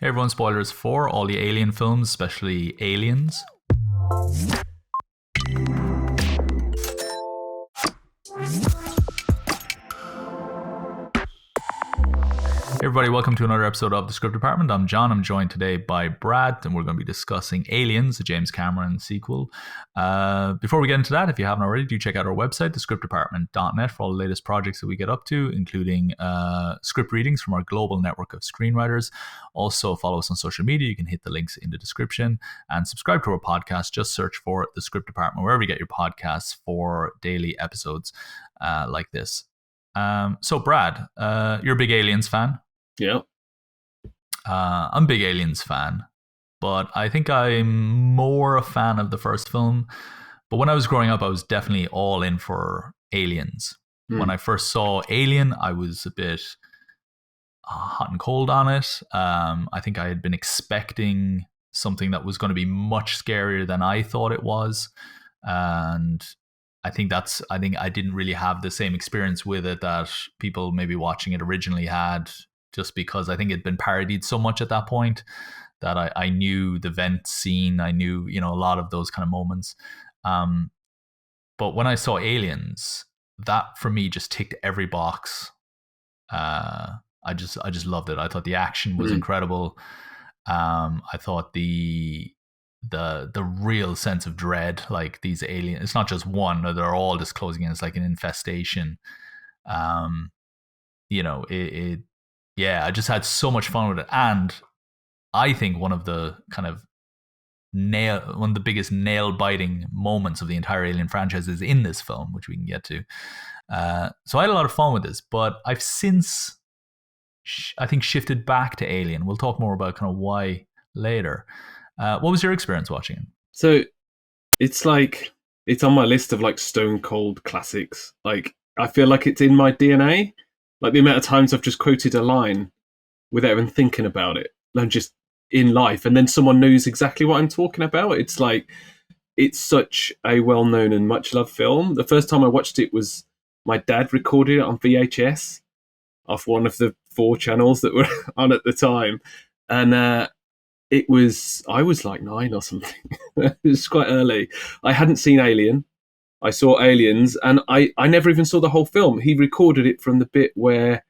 Hey everyone, spoilers for all the Alien films, especially Aliens. Hey everybody, welcome to another episode of The Script Department. I'm John. I'm joined today by Brad, and we're going to be discussing Aliens, the James Cameron sequel. Before we get into that, if you haven't already, do check out our website, thescriptdepartment.net, for all the latest projects that we get up to, including script readings from our global network of screenwriters. Also, follow us on social media. You can hit the links in the description and subscribe to our podcast. Just search for The Script Department, wherever you get your podcasts, for daily episodes like this. So, Brad, you're a big Aliens fan. Yeah. I'm a big Aliens fan, but I think I'm more a fan of the first film. But when I was growing up, I was definitely all in for Aliens. When I first saw Alien, I was a bit hot and cold on it. I think I had been expecting something that was going to be much scarier than I thought it was. And I think I didn't really have the same experience with it that people maybe watching it originally had, just because I think it'd been parodied so much at that point that I knew the vent scene. I knew, a lot of those kind of moments. But when I saw Aliens, that for me just ticked every box. I just loved it. I thought the action was incredible. I thought the real sense of dread, like these aliens, it's not just one, they're all just closing in. It's like an infestation. I just had so much fun with it. And I think one of the biggest nail biting moments of the entire Alien franchise is in this film, which we can get to. So I had a lot of fun with this, but I've since, I think, shifted back to Alien. We'll talk more about kind of why later. What was your experience watching it? So it's on my list of like stone cold classics. Like, I feel like it's in my DNA. Like the amount of times I've just quoted a line without even thinking about it, and just in life, and then someone knows exactly what I'm talking about. It's like, it's such a well-known and much-loved film. The first time I watched it was my dad recorded it on VHS off one of the 4 channels that were on at the time. And I was like 9 or something. It was quite early. I hadn't seen Alien. I saw Aliens, and I never even saw the whole film. He recorded it from the bit where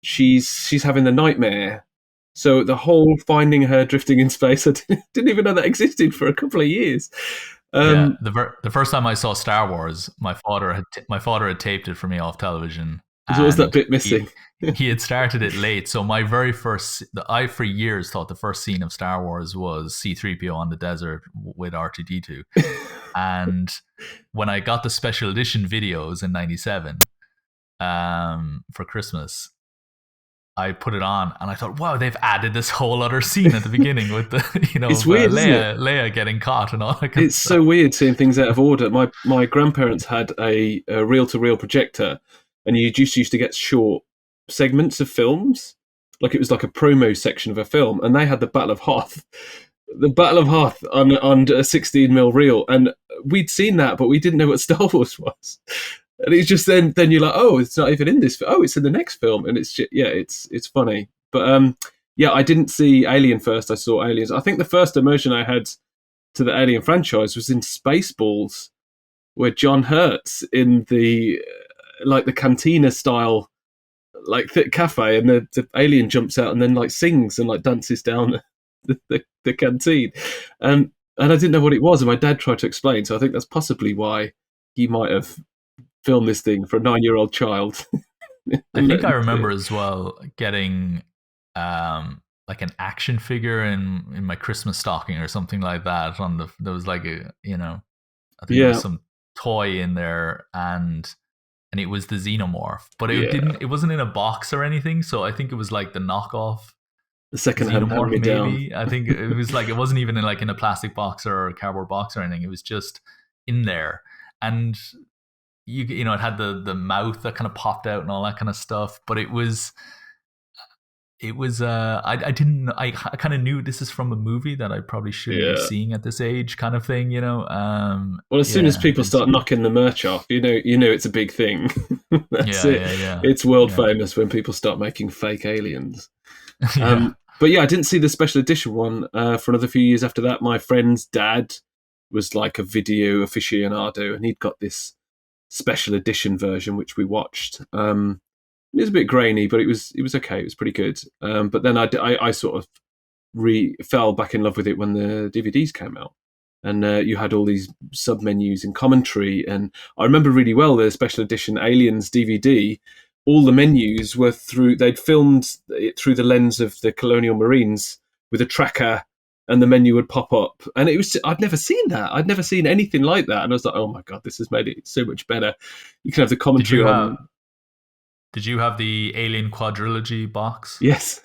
she's having the nightmare. So the whole finding her drifting in space, I didn't even know that existed for a couple of years. The first time I saw Star Wars, my father had taped it for me off television. So was that bit missing? He had started it late. So my very first, I for years thought the first scene of Star Wars was C-3PO on the desert with R2-D2. And when I got the special edition videos in 97 for Christmas, I put it on and I thought, wow, they've added this whole other scene at the beginning with the, it's weird, Leia getting caught and all that kind It's of stuff. So weird seeing things out of order. My grandparents had a reel-to-reel projector, and you just used to get short segments of films. Like it was like a promo section of a film, and they had the Battle of Hoth. The Battle of Hoth on a 16mm reel, and we'd seen that, but we didn't know what Star Wars was. And it's just then you're like, oh, it's not even in this. Oh, it's in the next film, and it's just, it's funny. But I didn't see Alien first. I saw Aliens. I think the first immersion I had to the Alien franchise was in Spaceballs, where John Hurt's in the the cantina style cafe, and the alien jumps out and then like sings and like dances down the canteen, and I didn't know what it was, and my dad tried to explain. So I think that's possibly why he might have filmed this thing for a 9-year-old child. I think I remember as well getting like an action figure in my Christmas stocking or something like that. There was like a I think there was some toy in there, and it was the Xenomorph, but it wasn't in a box or anything. So I think it was like the knockoff, the second-hand Xenomorph, maybe. Down. I think it was like, it wasn't even in a plastic box or a cardboard box or anything. It was just in there, and it had the mouth that kind of popped out and all that kind of stuff. But it was I kind of knew this is from a movie that I probably shouldn't be seeing at this age, kind of thing, well, as soon as people start knocking the merch off, it's a big thing. That's it. It's world famous when people start making fake aliens. But yeah, I didn't see the special edition one for another few years after that. My friend's dad was like a video aficionado, and he'd got this special edition version which we watched. It was a bit grainy, but it was okay. It was pretty good. But then I sort of fell back in love with it when the DVDs came out, and you had all these sub menus and commentary. And I remember really well the special edition Aliens DVD. All the menus were they'd filmed it through the lens of the Colonial Marines with a tracker, and the menu would pop up. And I'd never seen that. I'd never seen anything like that. And I was like, oh my God, this has made it so much better. You can have the commentary Did you have the Alien Quadrilogy box? Yes.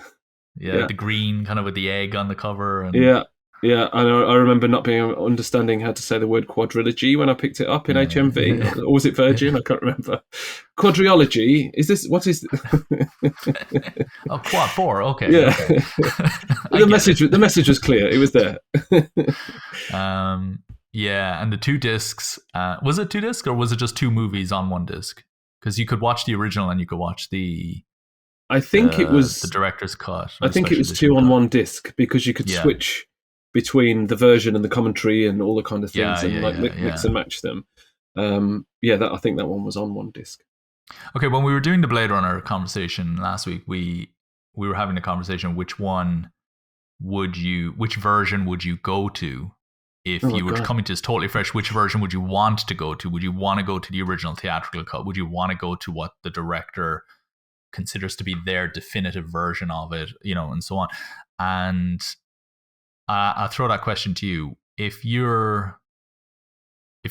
Yeah, the green kind of with the egg on the cover. And... Yeah. I remember not understanding how to say the word quadrilogy when I picked it up in HMV. Or was it Virgin? I can't remember. Quadrilogy? What is... Oh, quad 4, okay. Yeah. Okay. The message was clear. It was there. Yeah, and the 2 discs, was it 2 discs or was it just 2 movies on 1 disc? Because you could watch the original and you could watch I think it was the director's cut. I think it was 2 on 1 disc, because you could switch between the version and the commentary and all the kind of things, mix and match them. I think that one was on 1 disc. Okay, when we were doing the Blade Runner conversation last week, we were having a conversation which version would you go to if you were coming to this totally fresh? Which version would you want to go to? Would you want to go to the original theatrical cut? Would you want to go to what the director considers to be their definitive version of it, and so on? And I'll throw that question to you. If you're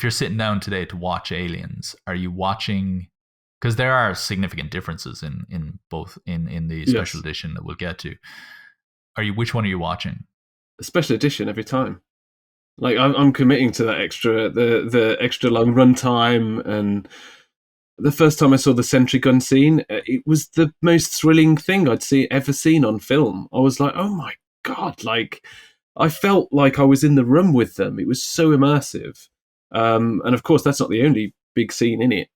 sitting down today to watch Aliens, are you watching? Because there are significant differences in both in the special edition that we'll get to. Which one are you watching? The special edition every time. Like I'm committing to that the extra long run time. And the first time I saw the sentry gun scene, it was the most thrilling thing I'd ever seen on film. I was like, oh my God, like I felt like I was in the room with them. It was so immersive. And of course, that's not the only big scene in it.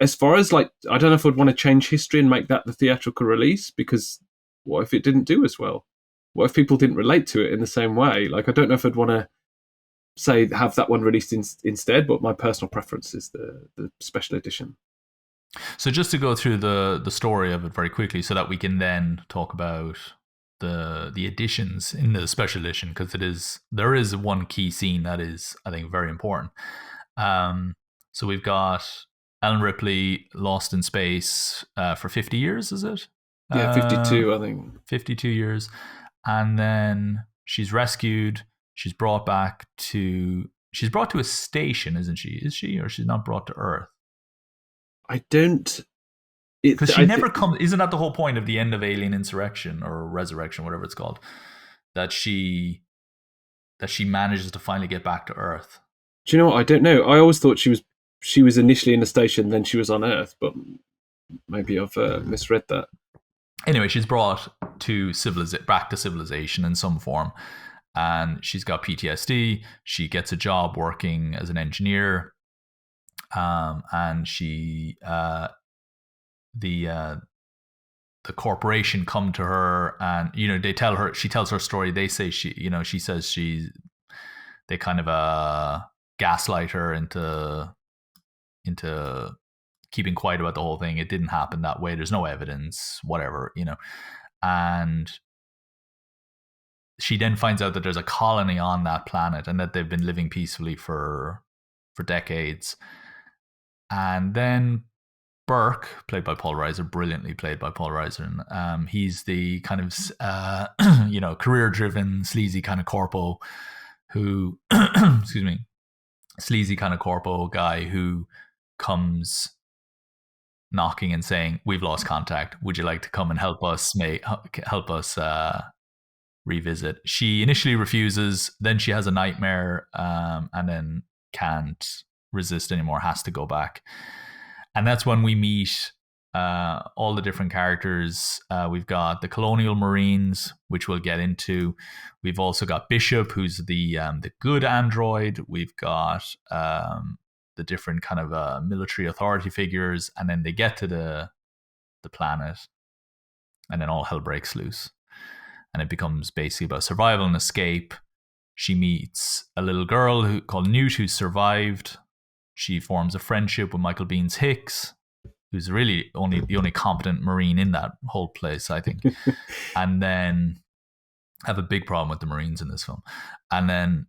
As far as I don't know if I'd want to change history and make that the theatrical release, because what if it didn't do as well? What if people didn't relate to it in the same way? I don't know if I'd want to have that one released instead, but my personal preference is the special edition. So just to go through the story of it very quickly, so that we can then talk about the additions in the special edition, because there is one key scene that is, I think, very important. So we've got Ellen Ripley lost in space for 50 years, is it? Yeah, 52, I think. 52 years. And then she's rescued. She's brought to a station, isn't she? Is she? Or she's not brought to Earth? I don't... Because she never comes... Isn't that the whole point of the end of Alien Insurrection or Resurrection, whatever it's called? That she manages to finally get back to Earth. Do you know what? I don't know. I always thought she was initially in the station, then she was on Earth, but maybe I've misread that. Anyway, she's brought to back to civilization in some form, and she's got PTSD. She gets a job working as an engineer, and the corporation come to her, and she tells her story. They say she says they kind of gaslight her into keeping quiet about the whole thing. It didn't happen that way. There's no evidence, whatever, and she then finds out that there's a colony on that planet and that they've been living peacefully for decades. And then Burke, played by Paul Reiser, brilliantly played by Paul Reiser, and he's the kind of career-driven, sleazy kind of corpo who, sleazy kind of corpo guy who comes knocking and saying, "We've lost contact. Would you like to come and help us revisit?" She initially refuses, then she has a nightmare, and then can't resist anymore, has to go back. And that's when we meet all the different characters. We've got the Colonial Marines, which we'll get into. We've also got Bishop, who's the good android. We've got the different kind of military authority figures, and then they get to the planet, and then all hell breaks loose, and it becomes basically about survival and escape. She meets a little girl called Newt who survived. She forms a friendship with Michael Bihn's Hicks, who's really the only competent Marine in that whole place, I think. And then I have a big problem with the Marines in this film. And then,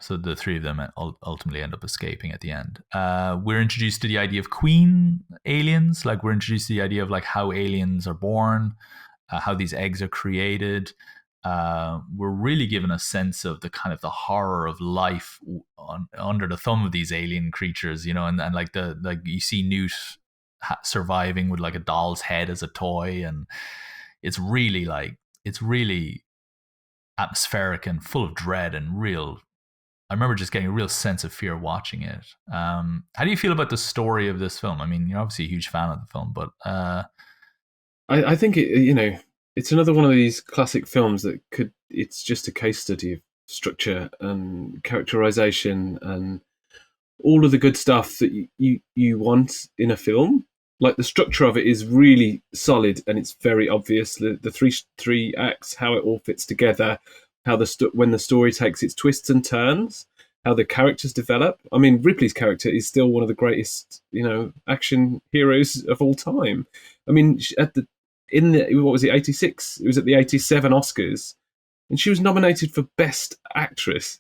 so the three of them ultimately end up escaping at the end. We're introduced to the idea of queen aliens. Like, we're introduced to the idea of like how aliens are born, how these eggs are created. We're really given a sense of the kind of the horror of life under the thumb of these alien creatures, you know, and like you see Newt surviving with like a doll's head as a toy, and it's really atmospheric and full of dread and real. I remember just getting a real sense of fear watching it. How do you feel about the story of this film? I mean, you're obviously a huge fan of the film, but I think it's another one of these classic films that it's just a case study of structure and characterization and all of the good stuff that you want in a film. Like, the structure of it is really solid and it's very obvious. The three acts, how it all fits together, how when the story takes its twists and turns, how the characters develop. I mean, Ripley's character is still one of the greatest, action heroes of all time. I mean, what was it, 86? It was at the 87 Oscars, and she was nominated for Best Actress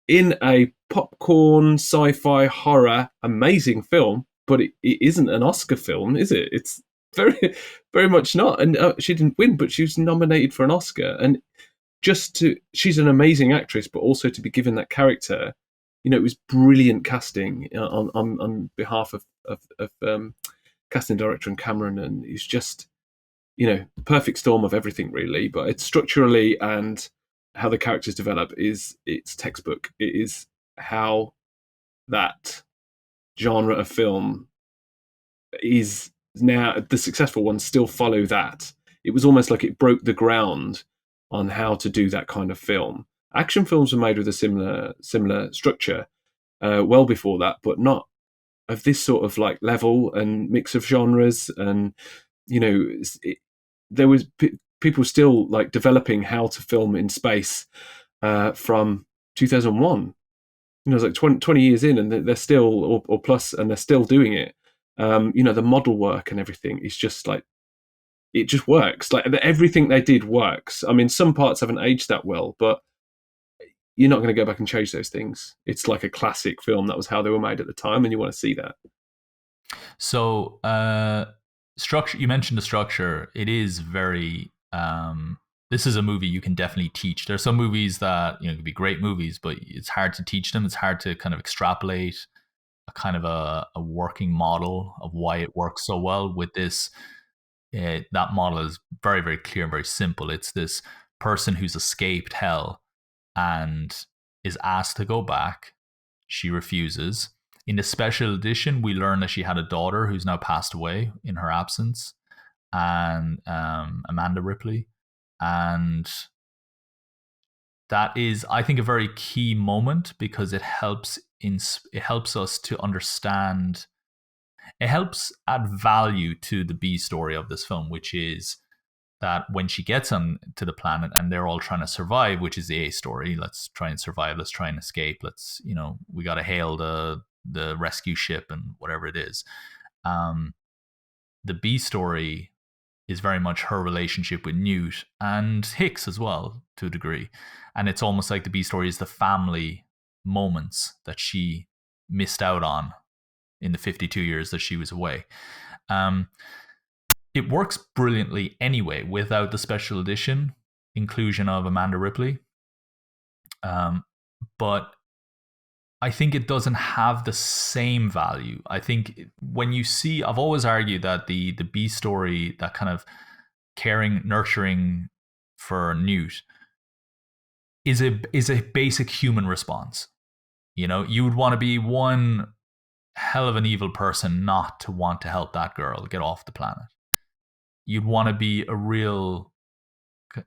in a popcorn sci-fi horror amazing film, but it isn't an Oscar film, is it? It's very, very much not. And she didn't win, but she was nominated for an Oscar. And she's an amazing actress, but also to be given that character, it was brilliant casting on behalf of casting director and Cameron, and it's just, perfect storm of everything, really. But it's structurally and how the characters develop it's textbook. It is how that genre of film is now. The successful ones still follow that. It was almost like it broke the ground on how to do that kind of film. Action films were made with a similar structure well before that, but not of this sort of like level and mix of genres. And there was people still like developing how to film in space from 2001. It's like 20 years in, and they're still or plus, and they're still doing it. The model work and everything is just like, it just works. Like, everything they did works. I mean, some parts haven't aged that well, but you're not going to go back and change those things. It's like a classic film. That was how they were made at the time, and you want to see that. So, structure. You mentioned the structure. It is very. This is a movie you can definitely teach. There are some movies that could be great movies, but it's hard to teach them. It's hard to kind of extrapolate a kind of a working model of why it works so well. With this, that model is very, very clear and very simple. It's this person who's escaped hell and is asked to go back. She refuses. In the special edition, we learn that she had a daughter who's now passed away in her absence, and Amanda Ripley. And that is, I think, a very key moment, because it helps us to understand. It helps add value to the B story of this film, which is that when she gets on to the planet and they're all trying to survive, which is the A story, let's try and survive, let's try and escape, we got to hail the rescue ship and whatever it is. The B story is very much her relationship with Newt and Hicks as well, to a degree. And it's almost like the B story is the family moments that she missed out on in the 52 years that she was away. It works brilliantly anyway without the special edition inclusion of Amanda Ripley. But I think it doesn't have the same value. I think when you see, I've always argued that the B story, that kind of caring, nurturing for Newt, is a basic human response. You would want to be one hell of an evil person not to want to help that girl get off the planet. You'd want to be a real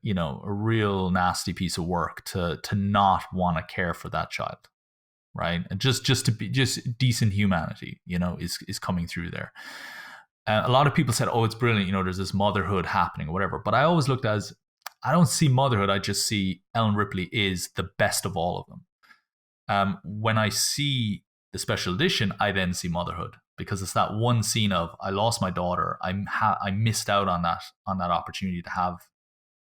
nasty piece of work to not want to care for that child, right? And just decent humanity, is coming through there. A lot of people said, "Oh, it's brilliant." There's this motherhood happening, or whatever. But I always looked as I don't see motherhood. I just see Ellen Ripley is the best of all of them. When I see the special edition, I then see motherhood because it's that one scene of I lost my daughter. I missed out on that opportunity to have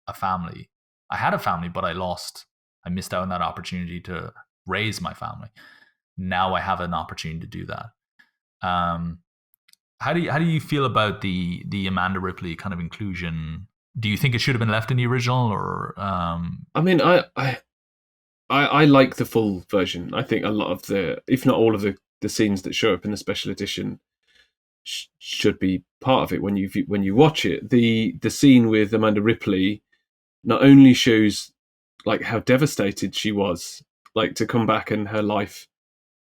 a family. I had a family, but I missed out on that opportunity to raise my family. Now I have an opportunity to do that. How do you feel about the Amanda Ripley kind of inclusion? Do you think it should have been left in the original, or? I mean, I like the full version. I think a lot of if not all of the scenes that show up in the special edition should be part of it when you watch it. The scene with Amanda Ripley not only shows like how devastated she was, like to come back and her life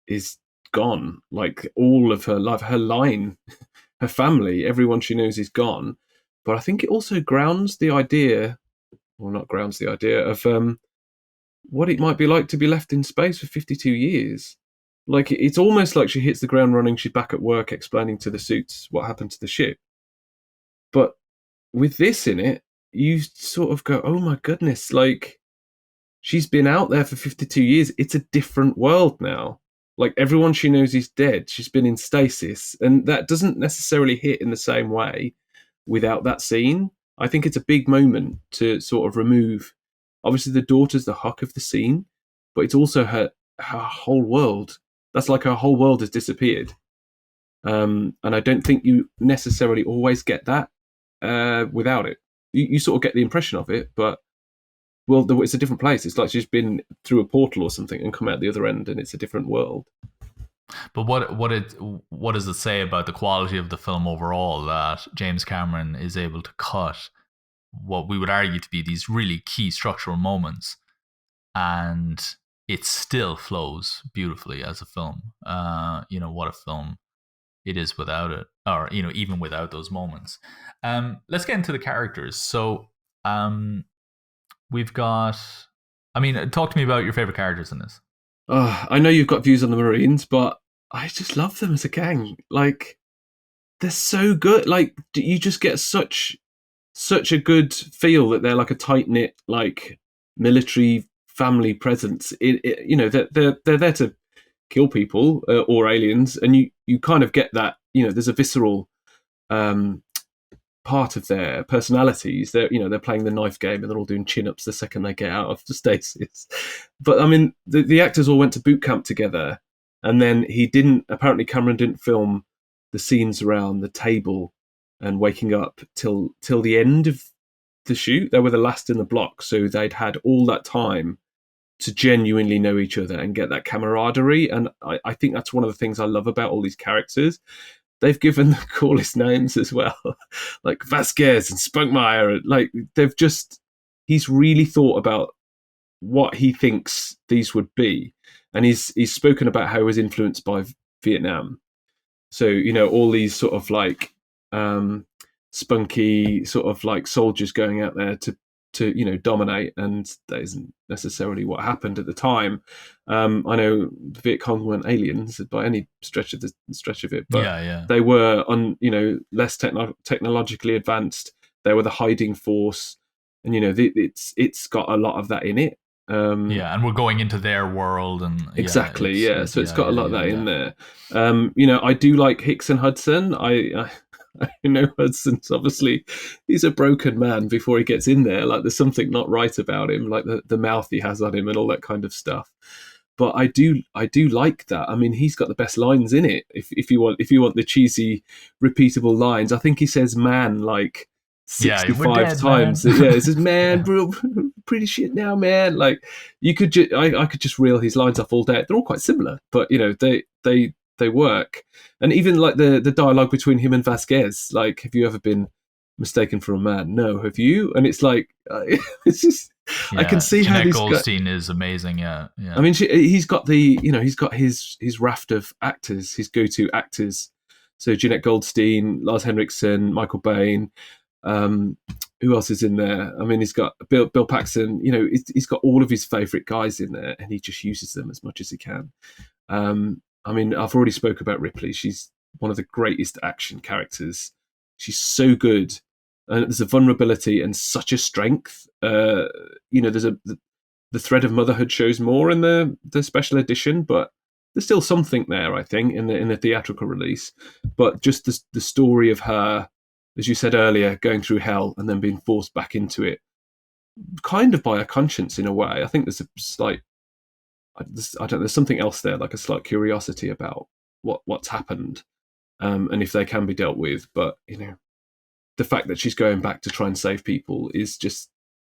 is gone, like all of her life, her line, her family, everyone she knows is gone. But I think it also grounds the idea, or not grounds the idea of what it might be like to be left in space for 52 years. Like it's almost like she hits the ground running. She's back at work explaining to the suits what happened to the ship. But with this in it, you sort of go, oh my goodness, like she's been out there for 52 years. It's a different world now. Like everyone she knows is dead. She's been in stasis. And that doesn't necessarily hit in the same way without that scene. I think it's a big moment to sort of remove. Obviously, the daughter's the huck of the scene, but it's also her whole world. That's like her whole world has disappeared. And I don't think you necessarily always get that without it. You sort of get the impression of it, but it's a different place. It's like she's been through a portal or something and come out the other end, and it's a different world. But what does it say about the quality of the film overall that James Cameron is able to cut what we would argue to be these really key structural moments, and it still flows beautifully as a film? What a film it is without it, or even without those moments. Let's get into the characters. So we've got, talk to me about your favorite characters in this. I know you've got views on the Marines, but I just love them as a gang. Like, they're so good. Like, you just get such a good feel that they're like a tight knit, like military family presence. They're there to kill people or aliens, and you kind of get that. There's a visceral part of their personalities. They're playing the knife game and they're all doing chin-ups the second they get out of the stasis. But I mean, the actors all went to boot camp together, and then apparently Cameron didn't film the scenes around the table and waking up till the end of the shoot. They were the last in the block, so they'd had all that time to genuinely know each other and get that camaraderie. And I think that's one of the things I love about all these characters. They've given the coolest names as well, like Vasquez and Spunkmeyer. Like he's really thought about what he thinks these would be, and he's spoken about how he was influenced by Vietnam. So all these sort of like spunky sort of like soldiers going out there to dominate, and that isn't necessarily what happened at the time. I know the Viet Cong weren't aliens by any stretch of it, but they were less technologically advanced. They were the hiding force, and it's got a lot of that in it. And we're going into their world, and exactly, so it's got a lot of that in there. I do like Hicks and Hudson. I know Hudson's obviously, he's a broken man before he gets in there. Like there's something not right about him, like the mouth he has on him and all that kind of stuff. But I do like that. I mean, he's got the best lines in it. If you want the cheesy, repeatable lines, I think he says "man" like 65 times. Man. Yeah, it says "man, bro, pretty shit now, man." Like you could, I could just reel his lines off all day. They're all quite similar, but they work. And even like the dialogue between him and Vasquez, like, have you ever been mistaken for a man? No, have you? And it's like, it's just, I can see Jeanette how these Goldstein is amazing. Yeah. I mean, he's got he's got his raft of actors, his go-to actors. So Jeanette Goldstein, Lars Henriksen, Michael Bain. Who else is in there? I mean, he's got Bill Paxton. He's got all of his favourite guys in there, and he just uses them as much as he can. I mean, I've already spoke about Ripley. She's one of the greatest action characters she's so good, and there's a vulnerability and such a strength. There's the thread of motherhood shows more in the special edition, but there's still something there, I think, in the theatrical release. But just the story of her, as you said earlier, going through hell and then being forced back into it, kind of by her conscience in a way. I think there's a slight, I don't know, there's something else there, like a slight curiosity about what's happened, and if they can be dealt with. But the fact that she's going back to try and save people is just,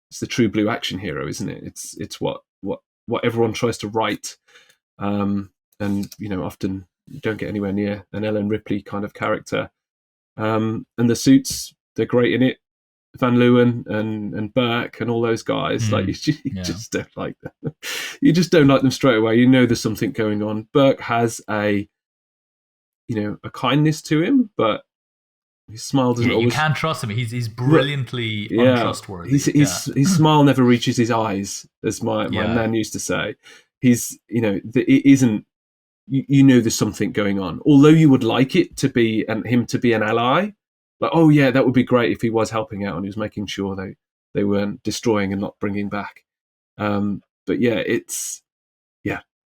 it's the true blue action hero, isn't it? It's what everyone tries to write, and often you don't get anywhere near an Ellen Ripley kind of character. And the suits, they're great in it. Van Leeuwen and Burke and all those guys, like you just don't like them. You just don't like them straight away. There's something going on. Burke has a kindness to him, but his smile doesn't always. You can't trust him. He's brilliantly untrustworthy. His smile never reaches his eyes, as my nan used to say. It isn't. There's something going on. Although you would like it to be him to be an ally. Like, oh yeah, that would be great if he was helping out and he was making sure they weren't destroying and not bringing back. But yeah, it's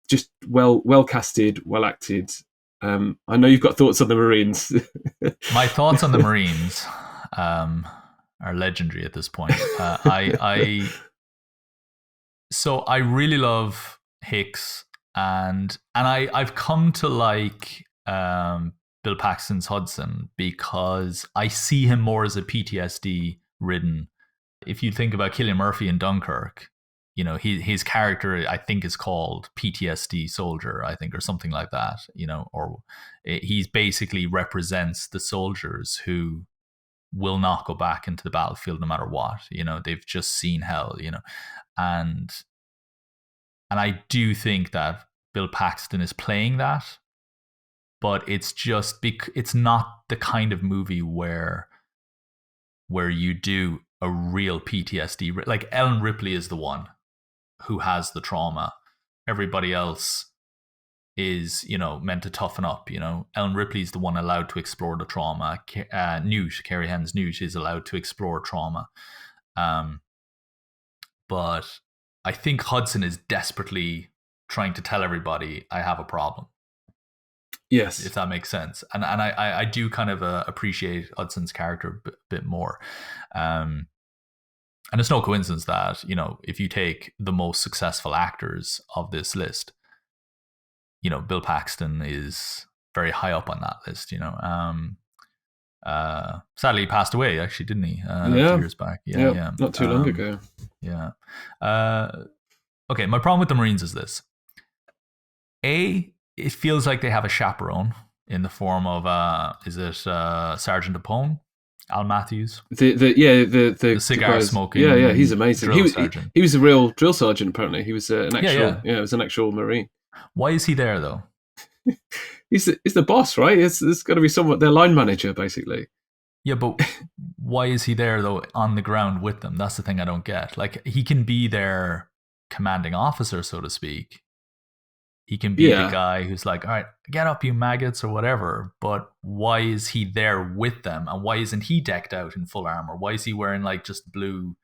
just well casted, well acted. I know you've got thoughts on the Marines. My thoughts on the Marines are legendary at this point. I really love Hicks, and I've come to like Bill Paxton's Hudson because I see him more as a PTSD ridden. If you think about Cillian Murphy in Dunkirk, his character I think is called PTSD soldier, I think, or something like that. Or he basically represents the soldiers who will not go back into the battlefield no matter what. They've just seen hell. And I do think that Bill Paxton is playing that. But it's just it's not the kind of movie where you do a real PTSD. Like Ellen Ripley is the one who has the trauma. Everybody else is, meant to toughen up. Ellen Ripley is the one allowed to explore the trauma. Carrie Henn's Newt is allowed to explore trauma. But I think Hudson is desperately trying to tell everybody, I have a problem. Yes, if that makes sense, and I do kind of appreciate Hudson's character a bit more, and it's no coincidence that if you take the most successful actors of this list, Bill Paxton is very high up on that list. Sadly he passed away, actually, didn't he? A few years back. Yeah, not too long ago. Yeah. Okay, my problem with the Marines is this: it feels like they have a chaperone in the form of Sergeant Apone, Al Matthews, the cigar smoking. Yeah, he's amazing. He was a real drill sergeant. Apparently, he was an actual. Yeah, it was an actual Marine. Why is he there though? he's the boss, right? It's got to be somewhat their line manager, basically. Yeah, but why is he there though on the ground with them? That's the thing I don't get. Like, he can be their commanding officer, so to speak. He can be the guy who's like, all right, get up, you maggots, or whatever. But why is he there with them? And why isn't he decked out in full armor? Why is he wearing like just blue?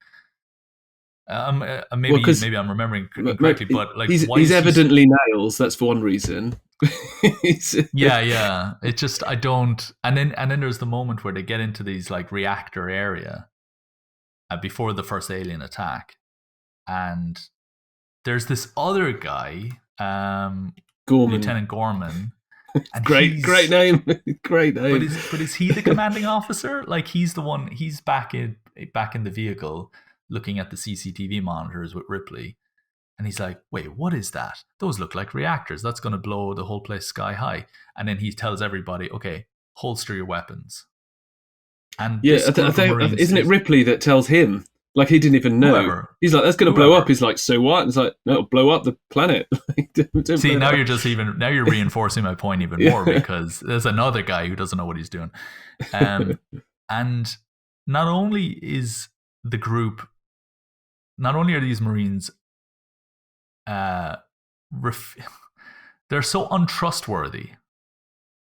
Maybe I'm remembering correctly, but like he's evidently nails. That's for one reason. Yeah. It just, I don't. And then there's the moment where they get into these like reactor area before the first alien attack, and there's this other guy. Gorman. Lieutenant Gorman. And great name. Great name. But is he the commanding officer? Like, he's the one, he's back in the vehicle looking at the CCTV monitors with Ripley. And he's like, wait, what is that? Those look like reactors. That's going to blow the whole place sky high. And then he tells everybody, okay, holster your weapons. And isn't it Ripley that tells him? Like, he didn't even know. Whoever. He's like, that's going to blow up. He's like, so what? It's like, no, it'll blow up the planet. See, now you're reinforcing my point even more, because there's another guy who doesn't know what he's doing. And not only is the group, not only are these Marines, they're so untrustworthy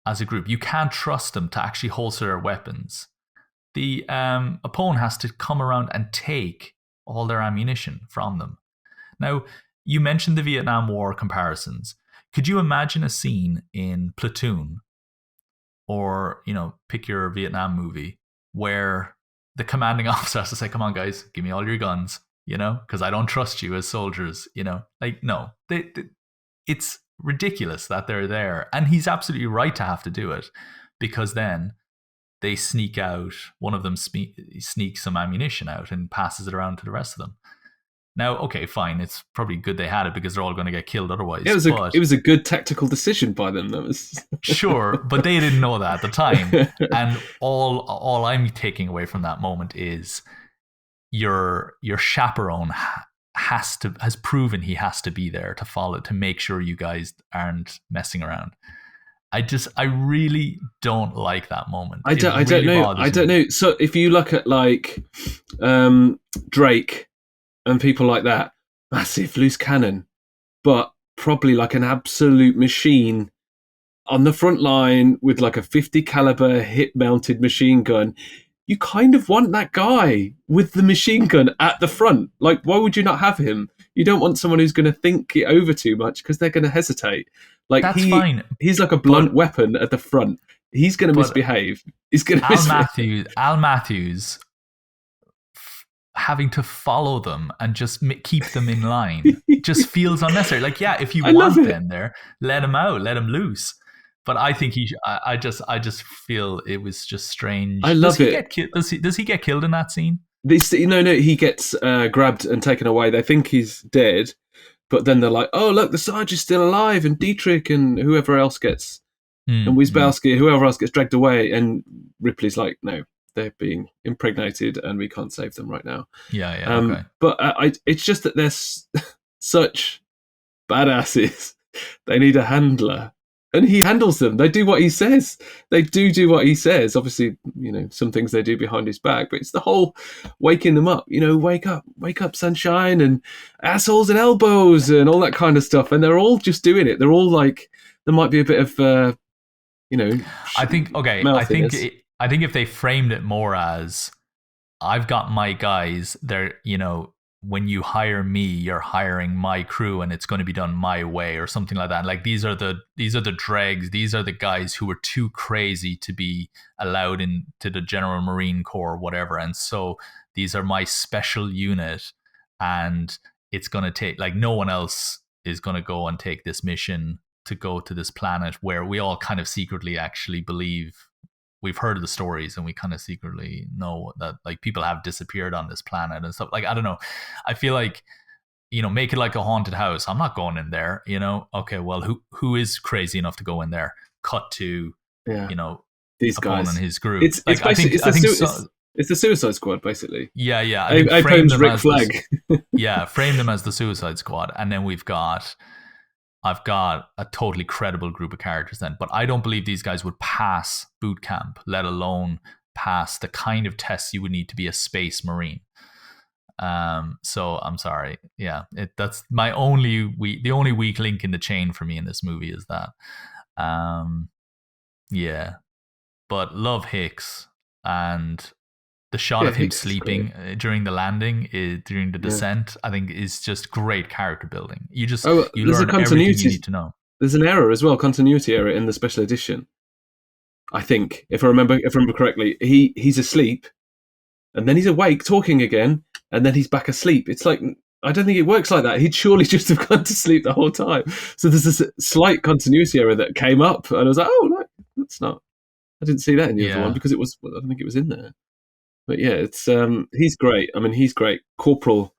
as a group. You can't trust them to actually holster their weapons. the opponent has to come around and take all their ammunition from them. Now, you mentioned the Vietnam War comparisons. Could you imagine a scene in Platoon, or pick your Vietnam movie, where the commanding officer has to say, "Come on, guys, give me all your guns," because I don't trust you as soldiers. Like, no, it's ridiculous that they're there, and he's absolutely right to have to do it, because then they sneak out. One of them sneaks some ammunition out and passes it around to the rest of them. Now, okay, fine. It's probably good they had it, because they're all going to get killed otherwise. It was a good tactical decision by them. That was sure, but they didn't know that at the time. And all I'm taking away from that moment is your chaperone has proven he has to be there to follow, to make sure you guys aren't messing around. I really don't like that moment. I don't know. So if you look at like Drake and people like that, massive loose cannon, but probably like an absolute machine on the front line with like a 50 caliber hip mounted machine gun. You kind of want that guy with the machine gun at the front. Like, why would you not have him? You don't want someone who's going to think it over too much, because they're going to hesitate. Like, that's fine. He's like a blunt weapon at the front. He's going to misbehave. He's going to Al Matthews having to follow them and just keep them in line just feels unnecessary. Like, yeah, if you want them there, let him out, let him loose. But I think I just feel it was just strange. I love it. Does he get killed in that scene? No, he gets grabbed and taken away. They think he's dead, but then they're like, "Oh, look, the Sarge is still alive," and Dietrich and whoever else gets, and Wisbowski, whoever else gets dragged away, and Ripley's like, "No, they're being impregnated, and we can't save them right now." Yeah. Okay. But it's just that they're such badasses. They need a handler. And he handles them. They do what he says. They do what he says. Obviously, some things they do behind his back, but it's the whole waking them up. Wake up, sunshine, and assholes and elbows and all that kind of stuff. And they're all just doing it. They're all like, there might be a bit of, I think if they framed it more as, I've got my guys, they're, when you hire me, you're hiring my crew, and it's going to be done my way, or something like that. Like, these are the dregs. These are the guys who were too crazy to be allowed into the General Marine Corps or whatever. And so these are my special unit, and it's going to take, like, no one else is going to go and take this mission to go to this planet where we all kind of secretly actually believe. We've heard of the stories, and we kind of secretly know that, like, people have disappeared on this planet and stuff. Like, I don't know. I feel like, make it like a haunted house. I'm not going in there, Okay, well, who is crazy enough to go in there? Cut to, these guys and his group. It's the Suicide Squad, basically. Yeah. Apone's Rick Flag. Frame them as the Suicide Squad, and then I've got a totally credible group of characters then. But I don't believe these guys would pass boot camp, let alone pass the kind of tests you would need to be a space marine. So I'm sorry. Yeah, that's my the only weak link in the chain for me in this movie is that. Yeah. But love Hicks, and the shot of him sleeping during the landing, during the descent, I think is just great character building. You learn everything you need to know. There's an error as well, continuity error in the special edition. I think, if I remember correctly, he's asleep, and then he's awake talking again, and then he's back asleep. It's like, I don't think it works like that. He'd surely just have gone to sleep the whole time. So there's this slight continuity error that came up, and I was like, oh, no, that's not. I didn't see that in the other one, because I don't think it was in there. But yeah, it's he's great. I mean, he's great. Corporal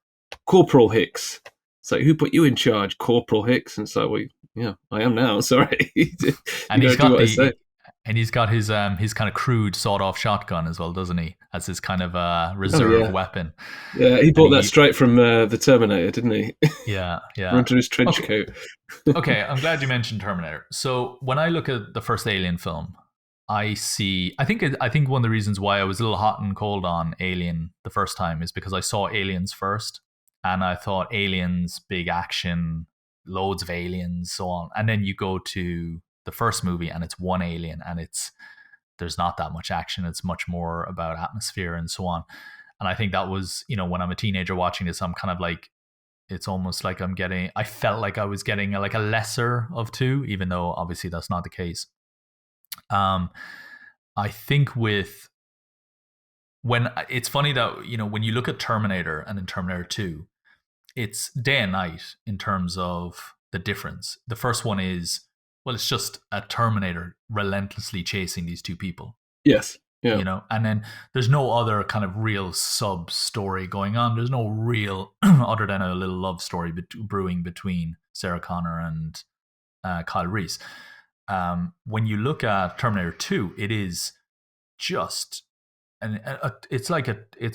Hicks. It's like, who put you in charge, Corporal Hicks? And it's like, well, yeah, I am now. Sorry. And he's got his kind of crude sawed-off shotgun as well, doesn't he? As his kind of reserve weapon. Yeah, he bought that straight from the Terminator, didn't he? Yeah. Under his trench coat. Okay, I'm glad you mentioned Terminator. So when I look at the first Alien film, I think one of the reasons why I was a little hot and cold on Alien the first time is because I saw Aliens first, and I thought Aliens, big action, loads of aliens, so on. And then you go to the first movie, and it's one alien, and it's there's not that much action. It's much more about atmosphere and so on. And I think that was, when I'm a teenager watching this, I'm kind of like, it's almost like I felt like I was getting like a lesser of two, even though obviously that's not the case. I think it's funny that, when you look at Terminator and in Terminator 2, it's day and night in terms of the difference. The first one is, well, it's just a Terminator relentlessly chasing these two people. Yes. Yeah. And then there's no other kind of real sub story going on. There's no real, other than a little love story brewing between Sarah Connor and Kyle Reese. When you look at Terminator 2, it is just, and it's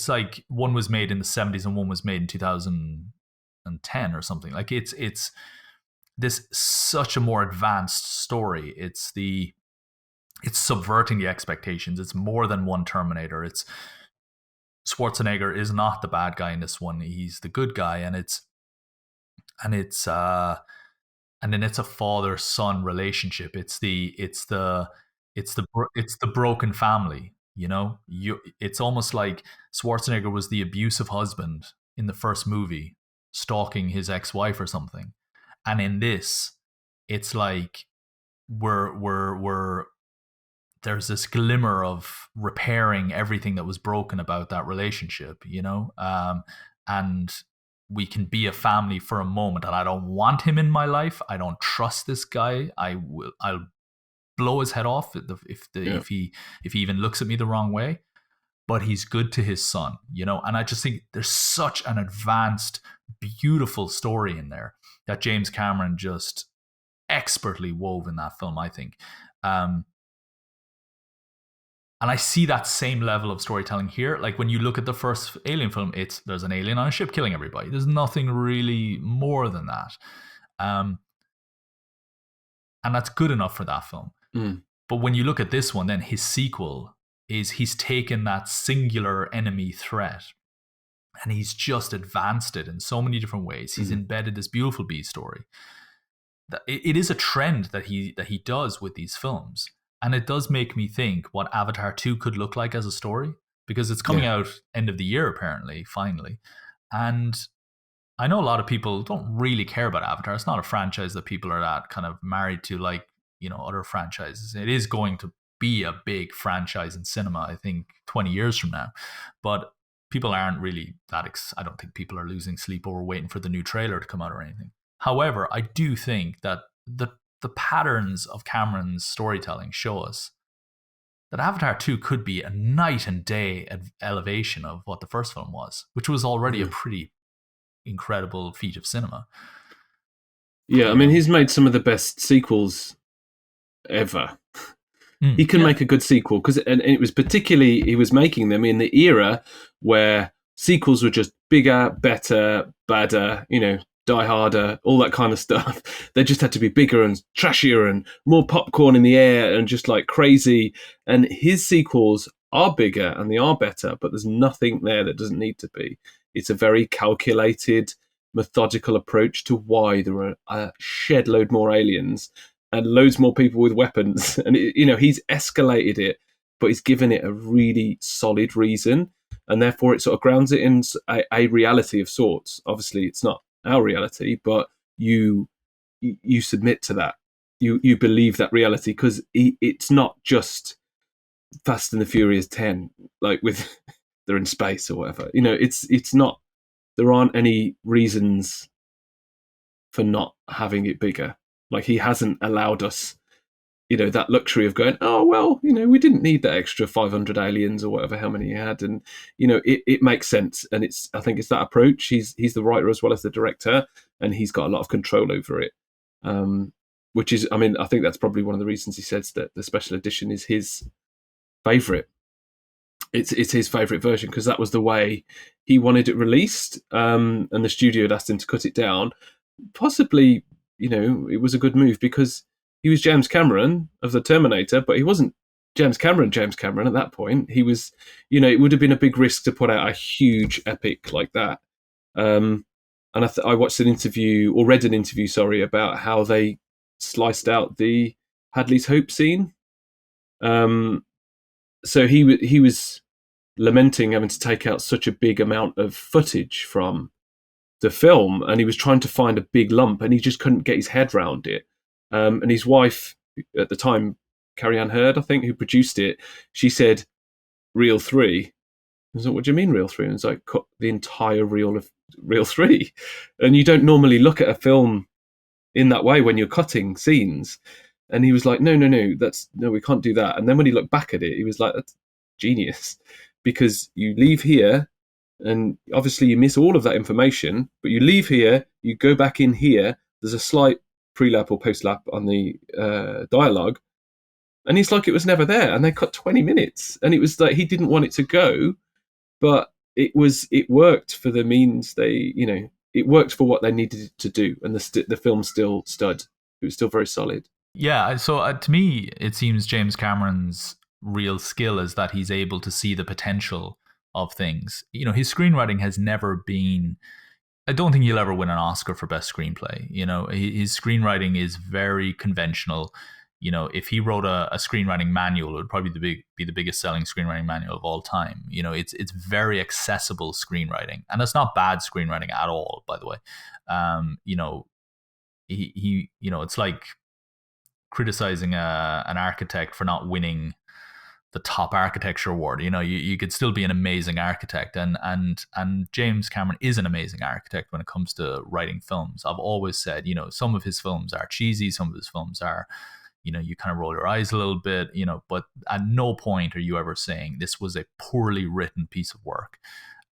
like one was made in the 70s and one was made in 2010 or something. Like it's this such a more advanced story. It's subverting the expectations. It's more than one Terminator. It's Schwarzenegger is not the bad guy in this one. He's the good guy, and then it's a father-son relationship. It's the broken family. It's almost like Schwarzenegger was the abusive husband in the first movie, stalking his ex-wife or something, and in this, it's like we're there's this glimmer of repairing everything that was broken about that relationship, and we can be a family for a moment. And I don't want him in my life. I don't trust this guy. I'll blow his head off if he even looks at me the wrong way. But he's good to his son, And I just think there's such an advanced, beautiful story in there that James Cameron just expertly wove in that film, I think. And I see that same level of storytelling here. Like when you look at the first Alien film, there's an alien on a ship killing everybody. There's nothing really more than that. And that's good enough for that film. Mm. But when you look at this one, then his sequel is he's taken that singular enemy threat and he's just advanced it in so many different ways. He's embedded this beautiful B story. It is a trend that he does with these films. And it does make me think what Avatar 2 could look like as a story, because it's coming out end of the year, apparently, finally. And I know a lot of people don't really care about Avatar. It's not a franchise that people are that kind of married to like, other franchises. It is going to be a big franchise in cinema, I think, 20 years from now. But people aren't really I don't think people are losing sleep over waiting for the new trailer to come out or anything. However, I do think that the patterns of Cameron's storytelling show us that Avatar 2 could be a night and day elevation of what the first film was, which was already a pretty incredible feat of cinema. Yeah, I mean, he's made some of the best sequels ever. He can make a good sequel, and it was particularly, he was making them in the era where sequels were just bigger, better, badder, Die Harder, all that kind of stuff. They just had to be bigger and trashier and more popcorn in the air and just like crazy. And his sequels are bigger and they are better, but there's nothing there that doesn't need to be. It's a very calculated, methodical approach to why there are a shed load more aliens and loads more people with weapons. And, he's escalated it, but he's given it a really solid reason. And therefore it sort of grounds it in a reality of sorts. Obviously, it's not our reality, but you submit to that. You believe that reality because it's not just Fast and the Furious 10, like with they're in space or whatever. It's not. There aren't any reasons for not having it bigger. Like he hasn't allowed us, that luxury of going, oh well, we didn't need that extra 500 aliens or whatever, how many he had, and it makes sense. And I think it's that approach. He's the writer as well as the director, and he's got a lot of control over it. Which is, I mean, I think that's probably one of the reasons he says that the special edition is his favorite. It's his favorite version because that was the way he wanted it released, and the studio had asked him to cut it down. Possibly, it was a good move because he was James Cameron of the Terminator, but he wasn't James Cameron at that point. He was, it would have been a big risk to put out a huge epic like that. And I watched an interview, or read an interview, about how they sliced out the Hadley's Hope scene. so he was lamenting having to take out such a big amount of footage from the film, and he was trying to find a big lump, and he just couldn't get his head round it. And his wife at the time, Carrie Ann Hurd, I think, who produced it, she said, "Reel 3." I was like, "What do you mean reel 3?" And it's like, "Cut the entire reel of reel 3." And you don't normally look at a film in that way when you're cutting scenes. And he was like, "No, no, no, no, we can't do that." And then when he looked back at it, he was like, "That's genius," because you leave here, and obviously you miss all of that information, but you leave here, you go back in here. There's a slight pre-lap or post-lap on the dialogue, and it's like it was never there. And they cut 20 minutes, and it was like he didn't want it to go, but it worked for the means it worked for what they needed to do, and the film still stood. It was still very solid. Yeah, so to me, it seems James Cameron's real skill is that he's able to see the potential of things. His screenwriting has never been. I don't think he'll ever win an Oscar for best screenplay. His screenwriting is very conventional. If he wrote a screenwriting manual, it would probably be the biggest selling screenwriting manual of all time. It's very accessible screenwriting, and that's not bad screenwriting at all, by the way. It's like criticizing an architect for not winning the top architecture award. You could still be an amazing architect, and James Cameron is an amazing architect when it comes to writing films. I've always said, some of his films are cheesy, some of his films are, you kind of roll your eyes a little bit, but at no point are you ever saying this was a poorly written piece of work.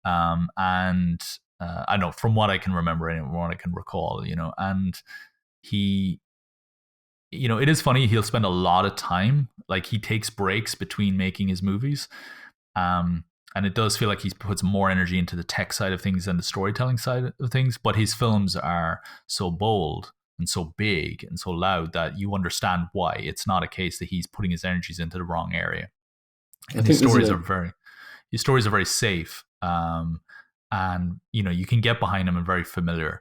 And I know from what I can remember and what I can recall, and he, it is funny. He'll spend a lot of time, like he takes breaks between making his movies. And it does feel like he puts more energy into the tech side of things than the storytelling side of things. But his films are so bold and so big and so loud that you understand why. It's not a case that he's putting his energies into the wrong area. And his stories are very safe. And you can get behind him and very familiar.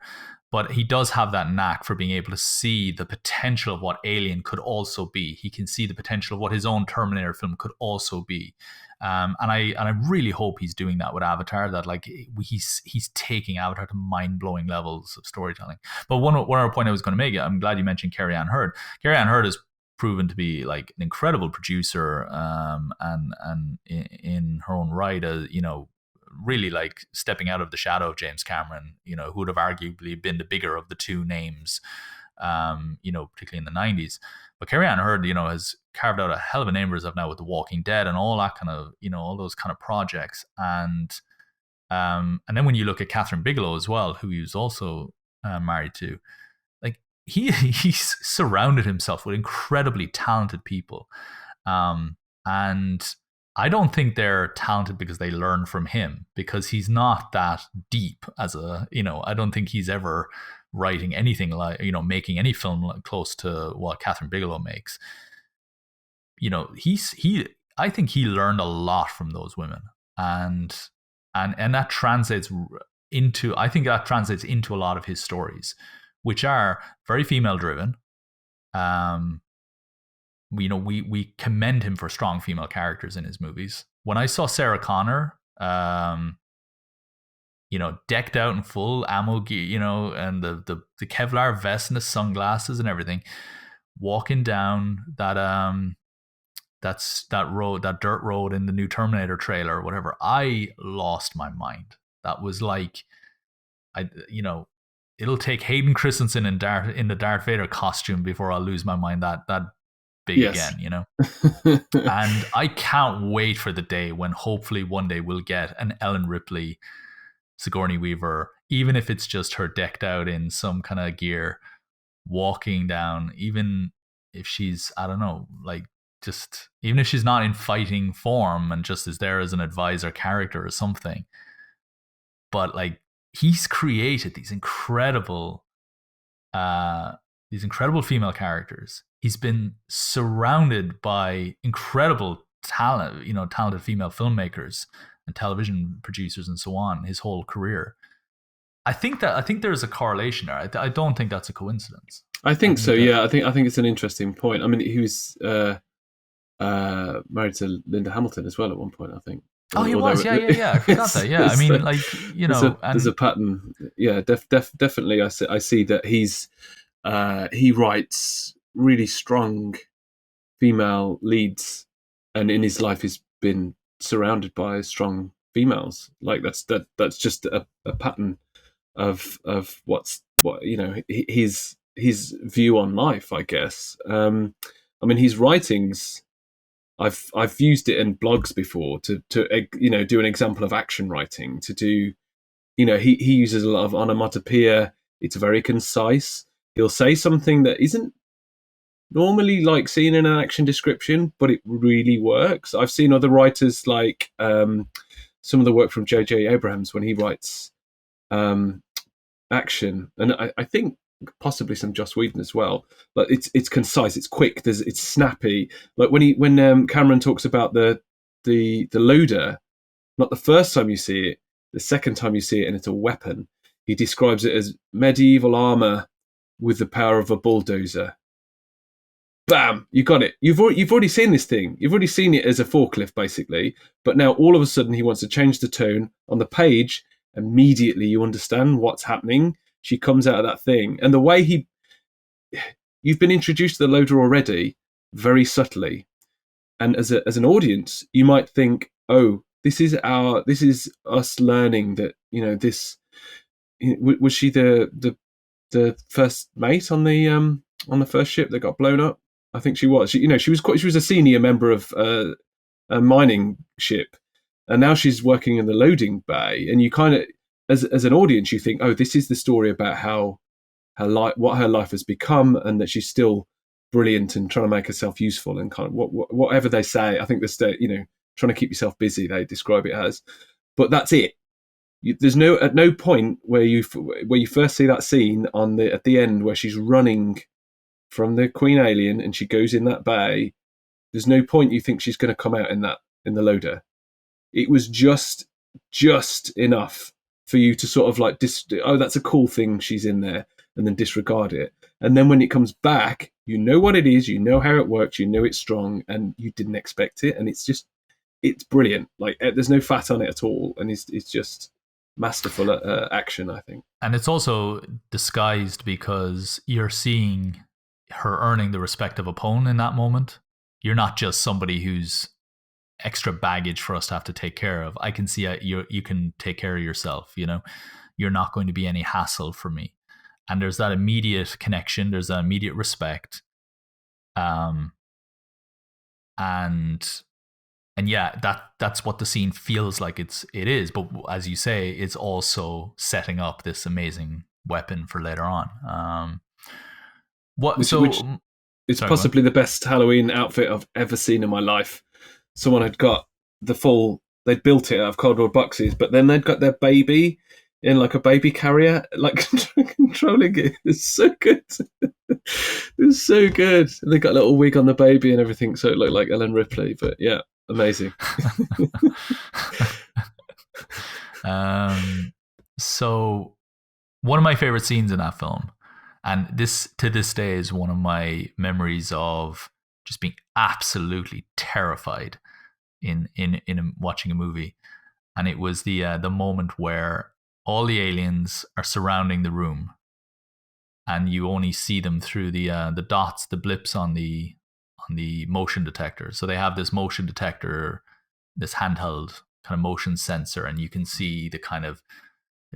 But he does have that knack for being able to see the potential of what Alien could also be. He can see the potential of what his own Terminator film could also be. And I really hope he's doing that with Avatar. That like he's taking Avatar to mind-blowing levels of storytelling. But one other point I was going to make, I'm glad you mentioned Carrie Ann Hurd. Carrie Ann Hurd has proven to be like an incredible producer, and in her own right, really like stepping out of the shadow of James Cameron, who would have arguably been the bigger of the two names, particularly in the 90s. But Carrie Ann Hurd, has carved out a hell of a name for herself now with The Walking Dead and all that kind of, all those kind of projects. And then when you look at Catherine Bigelow as well, who he was also married to, like he's surrounded himself with incredibly talented people. And I don't think they're talented because they learn from him, because he's not that deep as I don't think he's ever writing anything like, making any film close to what Catherine Bigelow makes. I think he learned a lot from those women, and that translates into a lot of his stories, which are very female driven. We commend him for strong female characters in his movies. When I saw Sarah Connor, decked out in full ammo gear, and the Kevlar vest and the sunglasses and everything, walking down that dirt road in the new Terminator trailer or whatever, I lost my mind. That was like, it'll take Hayden Christensen in the Darth Vader costume before I'll lose my mind that big again, And I can't wait for the day when hopefully one day we'll get an Ellen Ripley, Sigourney Weaver, even if it's just her decked out in some kind of gear, walking down, even if she's, I don't know, like just, even if she's not in fighting form and just is there as an advisor character or something. But like, he's created these incredible female characters. He's been surrounded by incredible talent, talented female filmmakers and television producers and so on his whole career. I think there's a correlation there. I don't think that's a coincidence. I think so. Yeah, I think it's an interesting point. I mean, he was married to Linda Hamilton as well at one point, I think. Oh, he was. Yeah. I forgot that. Yeah. I mean, like, there's a pattern. Yeah, definitely. I see that he writes really strong female leads, and in his life he's been surrounded by strong females. Like that's just a pattern of what his view on life, I guess. I mean, his writings, I've used it in blogs before to do an example of action writing. To do, he uses a lot of onomatopoeia. It's very concise. He'll say something that isn't normally like seen in an action description, but it really works. I've seen other writers like some of the work from J.J. Abrams when he writes action, and I think possibly some Joss Whedon as well. But it's concise, it's quick, it's snappy. Like when Cameron talks about the loader, not the first time you see it, the second time you see it, and it's a weapon. He describes it as medieval armor with the power of a bulldozer. Bam! You got it. You've already seen this thing. You've already seen it as a forklift, basically. But now all of a sudden he wants to change the tone on the page. Immediately you understand what's happening. She comes out of that thing, and the way you've been introduced to the loader already, very subtly. And as an audience, you might think, oh, this is us learning that this. Was she the first mate on the first ship that got blown up? I think she was. She was a senior member of a mining ship, and now she's working in the loading bay. And you kind of, as an audience, you think, oh, this is the story about what her life has become, and that she's still brilliant and trying to make herself useful, and kind of whatever they say. I think trying to keep yourself busy, they describe it as. But that's it. There's at no point where you first see that scene at the end where she's running from the Queen Alien and she goes in that bay. There's no point you think she's going to come out in the loader. It was just enough for you to sort of like, oh, that's a cool thing, she's in there, and then disregard it. And then when it comes back, you know what it is, you know how it works, you know it's strong, and you didn't expect it, and it's brilliant. Like, there's no fat on it at all, and it's just masterful action, I think. And it's also disguised because you're seeing her earning the respect of a pawn in that moment. You're not just somebody who's extra baggage for us to have to take care of. I can see you can take care of yourself. You're not going to be any hassle for me. And there's that immediate connection. There's that immediate respect. And yeah, that's what the scene feels like it is. But as you say, it's also setting up this amazing weapon for later on. It's possibly the best Halloween outfit I've ever seen in my life. Someone had got they'd built it out of cardboard boxes, but then they'd got their baby in like a baby carrier, like controlling it. It's so good. It's so good. And they got a little wig on the baby and everything, so it looked like Ellen Ripley. But yeah, amazing. So one of my favorite scenes in that film, and this to this day is one of my memories of just being absolutely terrified in watching a movie, and it was the moment where all the aliens are surrounding the room, and you only see them through the dots, the blips on the motion detector. So they have this motion detector, this handheld kind of motion sensor, and you can see the kind of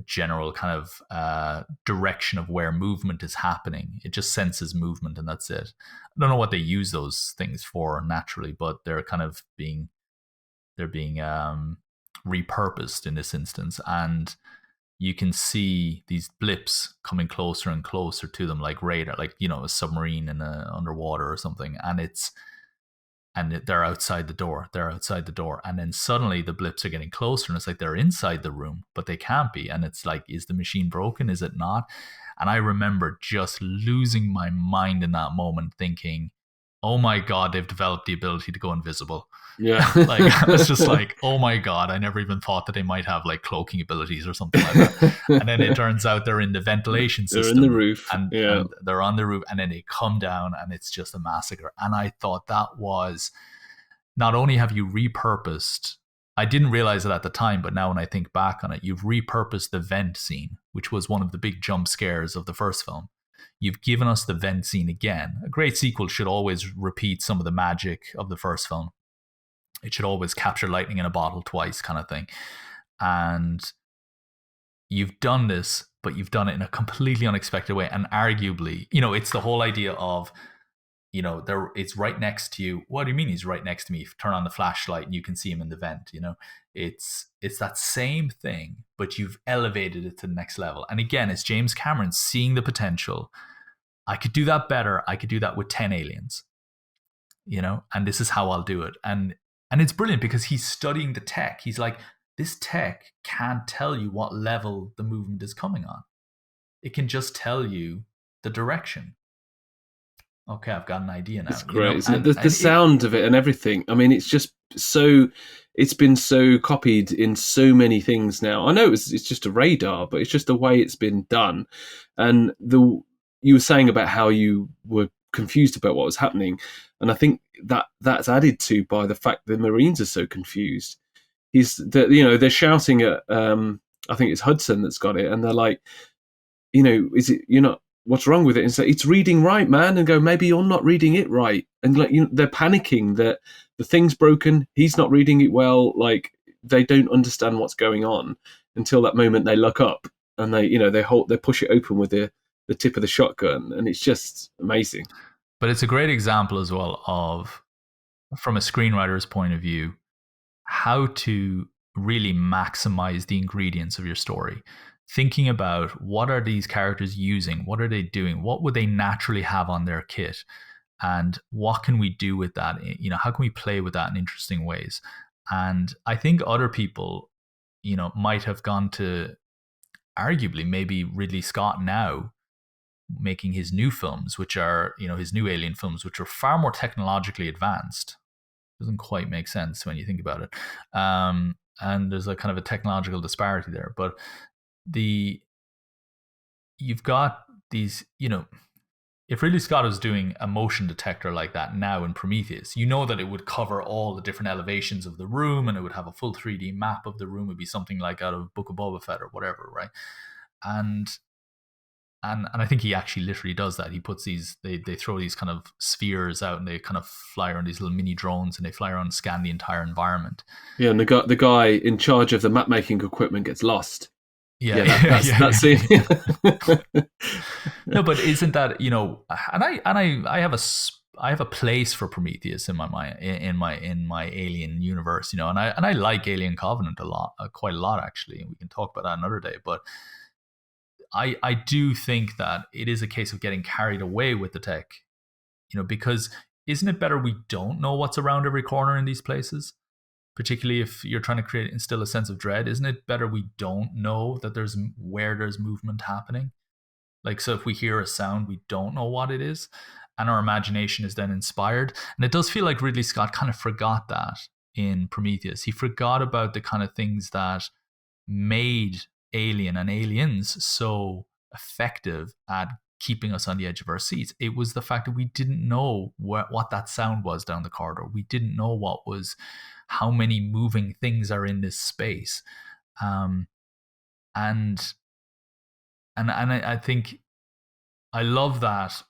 general kind of direction of where movement is happening. It just senses movement, and that's it. I don't know what they use those things for naturally, but they're kind of being repurposed in this instance, and you can see these blips coming closer and closer to them, like radar, like a submarine in underwater or something, and they're outside the door. And then suddenly the blips are getting closer, and it's like they're inside the room, but they can't be. And it's like, is the machine broken? Is it not? And I remember just losing my mind in that moment, thinking, oh my God, they've developed the ability to go invisible. Yeah. Like, it's just like, oh my God, I never even thought that they might have like cloaking abilities or something like that. And then it turns out they're in the ventilation system. They're in the roof. And they're on the roof, and then they come down, and it's just a massacre. And I thought that was not only have you repurposed, I didn't realize it at the time, but now when I think back on it, you've repurposed the vent scene, which was one of the big jump scares of the first film. You've given us the vent scene again. A great sequel should always repeat some of the magic of the first film. It should always capture lightning in a bottle twice, kind of thing. And you've done this, but you've done it in a completely unexpected way. And arguably, it's the whole idea of, it's right next to you. What do you mean he's right next to me? Turn on the flashlight and you can see him in the vent. It's that same thing, but you've elevated it to the next level. And again, it's James Cameron seeing the potential. I could do that better. I could do that with 10 aliens, and this is how I'll do it. And it's brilliant because he's studying the tech. He's like, this tech can't tell you what level the movement is coming on. It can just tell you the direction. Okay, I've got an idea now. It's great, isn't it? The sound of it and everything. I mean, it's just so. It's been so copied in so many things now. I know it's just a radar, but it's just the way it's been done. And you were saying about how you were confused about what was happening, and I think that's added to by the fact the Marines are so confused. They're shouting at. I think it's Hudson that's got it, and they're like, is it you're not. What's wrong with it? And say, it's reading right, man, and go, maybe you're not reading it right. And they're panicking that the thing's broken. He's not reading it well. Like, they don't understand what's going on until that moment they look up and they push it open with the tip of the shotgun, and it's just amazing. But it's a great example as well of, from a screenwriter's point of view, how to really maximize the ingredients of your story. Thinking about, what are these characters using? What are they doing? What would they naturally have on their kit? And what can we do with that? How can we play with that in interesting ways? And I think other people, might have gone to, arguably, maybe Ridley Scott now making his new films, which are, his new Alien films, which are far more technologically advanced. Doesn't quite make sense when you think about it. And there's a kind of a technological disparity there. But you've got these, if Ridley Scott was doing a motion detector like that now in Prometheus, that it would cover all the different elevations of the room, and it would have a full 3D map of the room. It would be something like out of Book of Boba Fett or whatever, right? And I think he actually literally does that. He puts these, they throw these kind of spheres out, and they kind of fly around, these little mini drones, and they fly around and scan the entire environment. Yeah, and the guy in charge of the map making equipment gets lost. That's it. No, but isn't that, and I have a place for Prometheus in my mind, in my Alien universe, and I like Alien Covenant a lot, quite a lot actually. We can talk about that another day, but I do think that it is a case of getting carried away with the tech, because isn't it better we don't know what's around every corner in these places? Particularly if you're trying to instill a sense of dread, isn't it better we don't know that there's movement happening? Like, so if we hear a sound, we don't know what it is, and our imagination is then inspired. And it does feel like Ridley Scott kind of forgot that in Prometheus. He forgot about the kind of things that made Alien and Aliens so effective at keeping us on the edge of our seats. It was the fact that we didn't know what that sound was down the corridor. We didn't know how many moving things are in this space. And I think I love that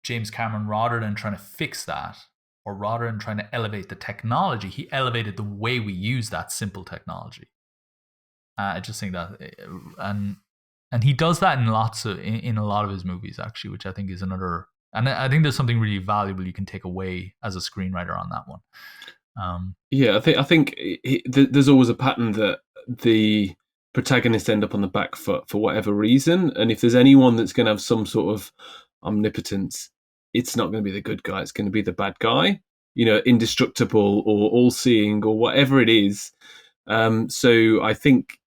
James Cameron, rather than trying to fix that, or rather than trying to elevate the technology, he elevated the way we use that simple technology. I just think that, and he does that in a lot of his movies, actually, which I think is another. And I think there's something really valuable you can take away as a screenwriter on that one. I think there's always a pattern that the protagonists end up on the back foot for whatever reason, and if there's anyone that's going to have some sort of omnipotence, it's not going to be the good guy. It's going to be the bad guy. Indestructible or all-seeing or whatever it is. So I think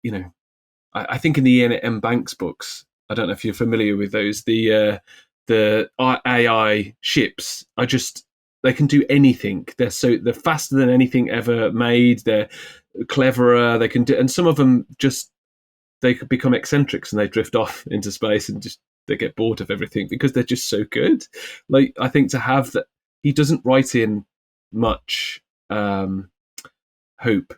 I think in the Ian M. Banks books, I don't know if you're familiar with those, the AI ships are just, they can do anything. They're faster than anything ever made. They're cleverer. They can do, and some of them they could become eccentrics and they drift off into space and they get bored of everything because they're just so good. Like, I think to have that, he doesn't write in much hope.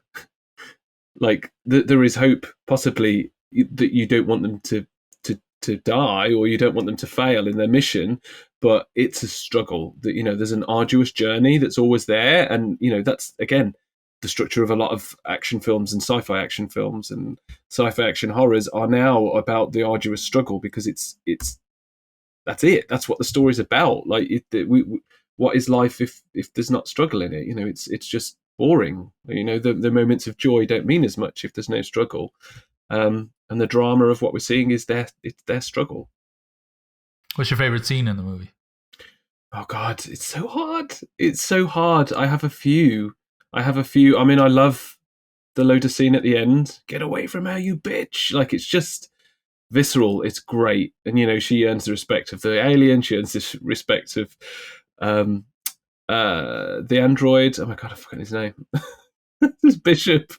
Like there is hope, possibly, that you don't want them to die, or you don't want them to fail in their mission, but it's a struggle. That there's an arduous journey that's always there, and that's again the structure of a lot of action films and sci-fi action films and sci-fi action horrors are now about the arduous struggle, because it's that's what the story's about. Like what is life if there's not struggle in it? It's just boring. The moments of joy don't mean as much if there's no struggle. And the drama of what we're seeing is their struggle. What's your favorite scene in the movie? Oh God, it's so hard. It's so hard. I have a few. I mean, I love the Loda scene at the end. Get away from her, you bitch! Like, it's just visceral. It's great, and she earns the respect of the alien. She earns the respect of the android. Oh my God, I've forgotten his name. It's Bishop.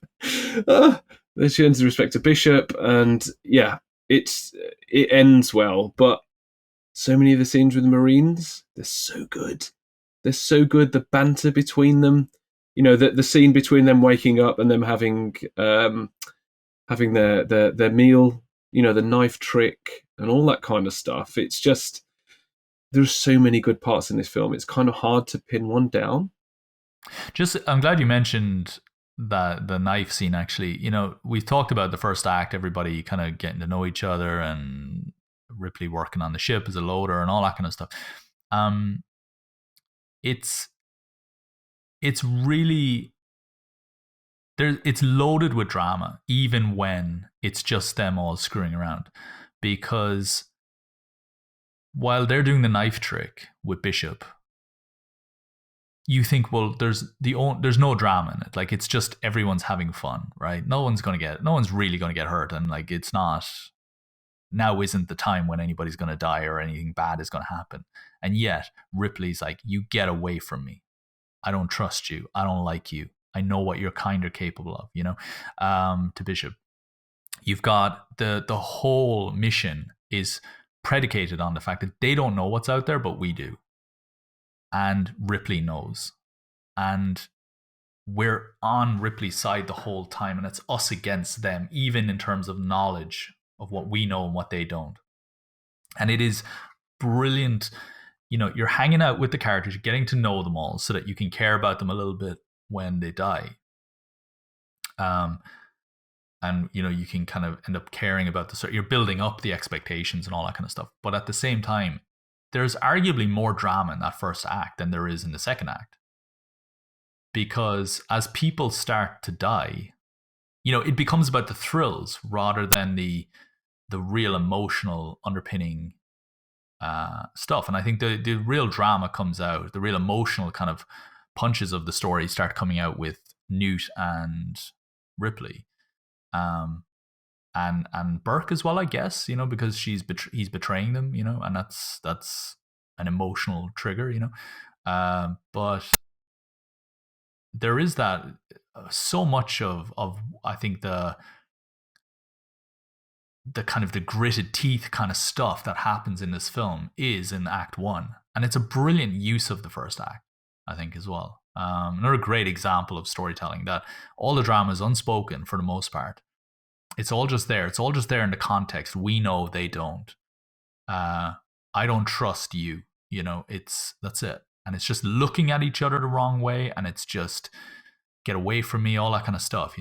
She earns the respect of Bishop, and yeah, it ends well. But so many of the scenes with the Marines, they're so good. They're so good. The banter between them, the scene between them waking up and them having their meal, the knife trick and all that kind of stuff. It's just, there's so many good parts in this film. It's kind of hard to pin one down. I'm glad you mentioned that the knife scene. Actually, we've talked about the first act, everybody kind of getting to know each other, and Ripley working on the ship as a loader and all that kind of stuff. It's really it's loaded with drama, even when it's just them all screwing around, because while they're doing the knife trick with Bishop, you think, well, there's no drama in it. Like, it's just everyone's having fun, right? No one's really going to get hurt, and like, it's not. Now isn't the time when anybody's going to die or anything bad is going to happen. And yet Ripley's like, you get away from me. I don't trust you. I don't like you. I know what you're kind of capable of, to Bishop. You've got the whole mission is predicated on the fact that they don't know what's out there, but we do. And Ripley knows. And we're on Ripley's side the whole time, and it's us against them, even in terms of knowledge of what we know and what they don't. And it is brilliant. You're hanging out with the characters, you're getting to know them all so that you can care about them a little bit when they die. And you can kind of end up caring about you're building up the expectations and all that kind of stuff. But at the same time, there's arguably more drama in that first act than there is in the second act. Because as people start to die, it becomes about the thrills rather than the real emotional underpinning stuff. And I think the real drama comes out, the real emotional kind of punches of the story start coming out with Newt and Ripley, and Burke as well, I guess, because he's betraying them, and that's an emotional trigger, but there is that so much of I think the kind of the gritted teeth kind of stuff that happens in this film is in Act 1. And it's a brilliant use of the first act, I think, as well. Another great example of storytelling, that all the drama is unspoken for the most part. It's all just there. It's all just there in the context. We know they don't. I don't trust you. That's it. And it's just looking at each other the wrong way, and it's just get away from me, all that kind of stuff,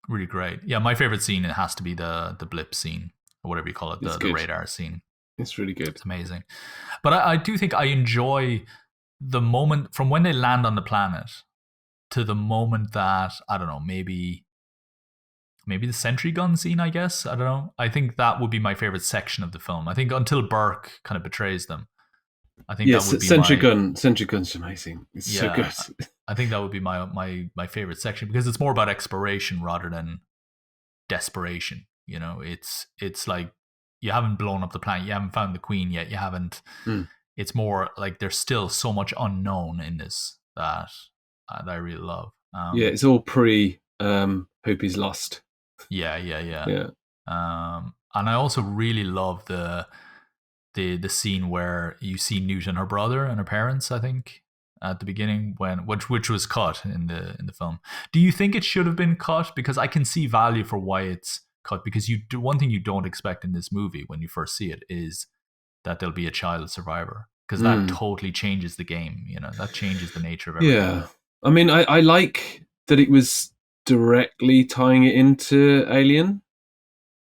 Really great. Yeah, my favorite scene, it has to be the blip scene, or whatever you call it, the radar scene. It's really good. It's amazing. But I do think I enjoy the moment from when they land on the planet to the moment that, I don't know, maybe the sentry gun scene, I guess. I don't know. I think that would be my favorite section of the film. I think until Burke kind of betrays them. I think that would be Sentry Gun's amazing. It's so good. I think that would be my favorite section, because it's more about exploration rather than desperation. It's like, you haven't blown up the planet, you haven't found the Queen yet, you haven't. It's more like there's still so much unknown in this that I really love. It's all pre Hope He's Lost. Yeah. And I also really love the scene where you see Newt and her brother and her parents, I think. at the beginning which was cut in the film. Do you think it should have been cut? Because I can see value for why it's cut. Because one thing you don't expect in this movie when you first see it is that there'll be a child survivor, because that totally changes the game. That changes the nature of everything. Yeah, I mean, I like that it was directly tying it into Alien.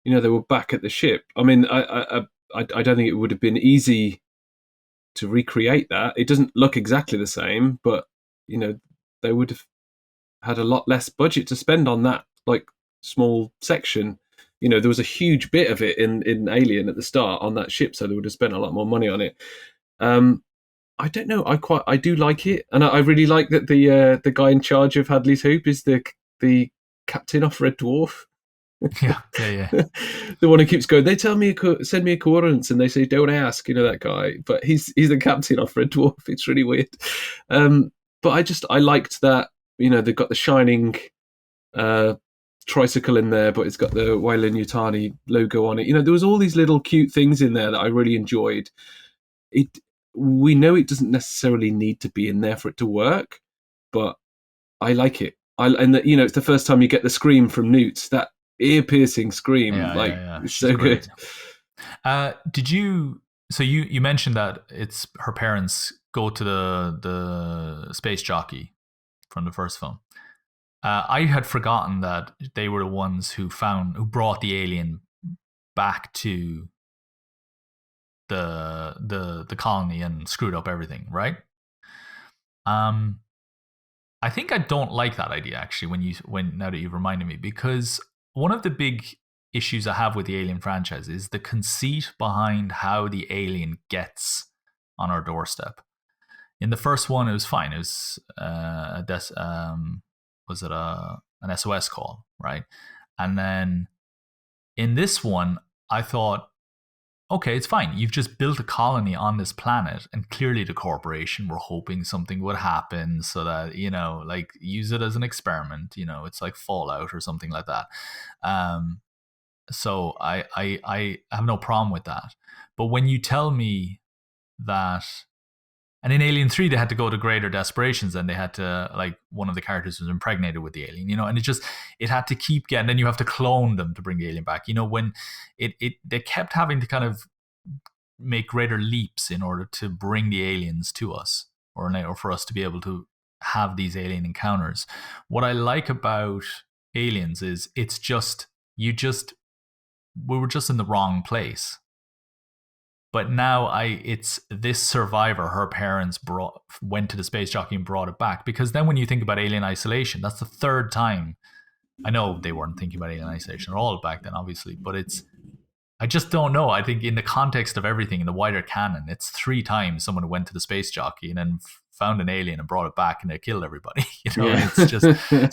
They were back at the ship. I mean, I don't think it would have been easy to recreate that. It doesn't look exactly the same, but they would have had a lot less budget to spend on that like small section. There was a huge bit of it in Alien at the start on that ship, so they would have spent a lot more money on it. I don't know. I do like it, and I really like that the guy in charge of Hadley's Hoop is the captain off Red Dwarf. Yeah. The one who keeps going, they tell me send me a coordinates, and they say don't ask. That guy, but he's the captain off Red Dwarf. It's really weird. But I liked that. They've got the shining tricycle in there, but it's got the Weyland-Yutani logo on it. There was all these little cute things in there that I really enjoyed. We know it doesn't necessarily need to be in there for it to work, but I like it. It's the first time you get the scream from Newt, that ear-piercing scream. It's so good. Did you? So you mentioned that it's her parents go to the space jockey from the first film. I had forgotten that they were the ones who brought the alien back to the colony and screwed up everything, right? I think I don't like that idea, actually, now that you've reminded me, because one of the big issues I have with the Alien franchise is the conceit behind how the alien gets on our doorstep. In the first one, it was fine. It was an SOS call, right? And then in this one, I thought, okay, it's fine. You've just built a colony on this planet, and clearly the corporation were hoping something would happen so that, use it as an experiment. It's like Fallout or something like that. So I have no problem with that. But when you tell me that, and in Alien 3, they had to go to greater desperations, and they had to, one of the characters was impregnated with the alien, and it had to keep getting, then you have to clone them to bring the alien back. When they kept having to kind of make greater leaps in order to bring the aliens to us, or for us to be able to have these alien encounters. What I like about Aliens is we were just in the wrong place. But now it's this survivor, her parents went to the space jockey and brought it back. Because then when you think about Alien Isolation, that's the third time. I know they weren't thinking about Alien Isolation at all back then, obviously. But I just don't know. I think in the context of everything, in the wider canon, it's 3 times someone went to the space jockey and then found an alien and brought it back, and they killed everybody. Yeah. It's just...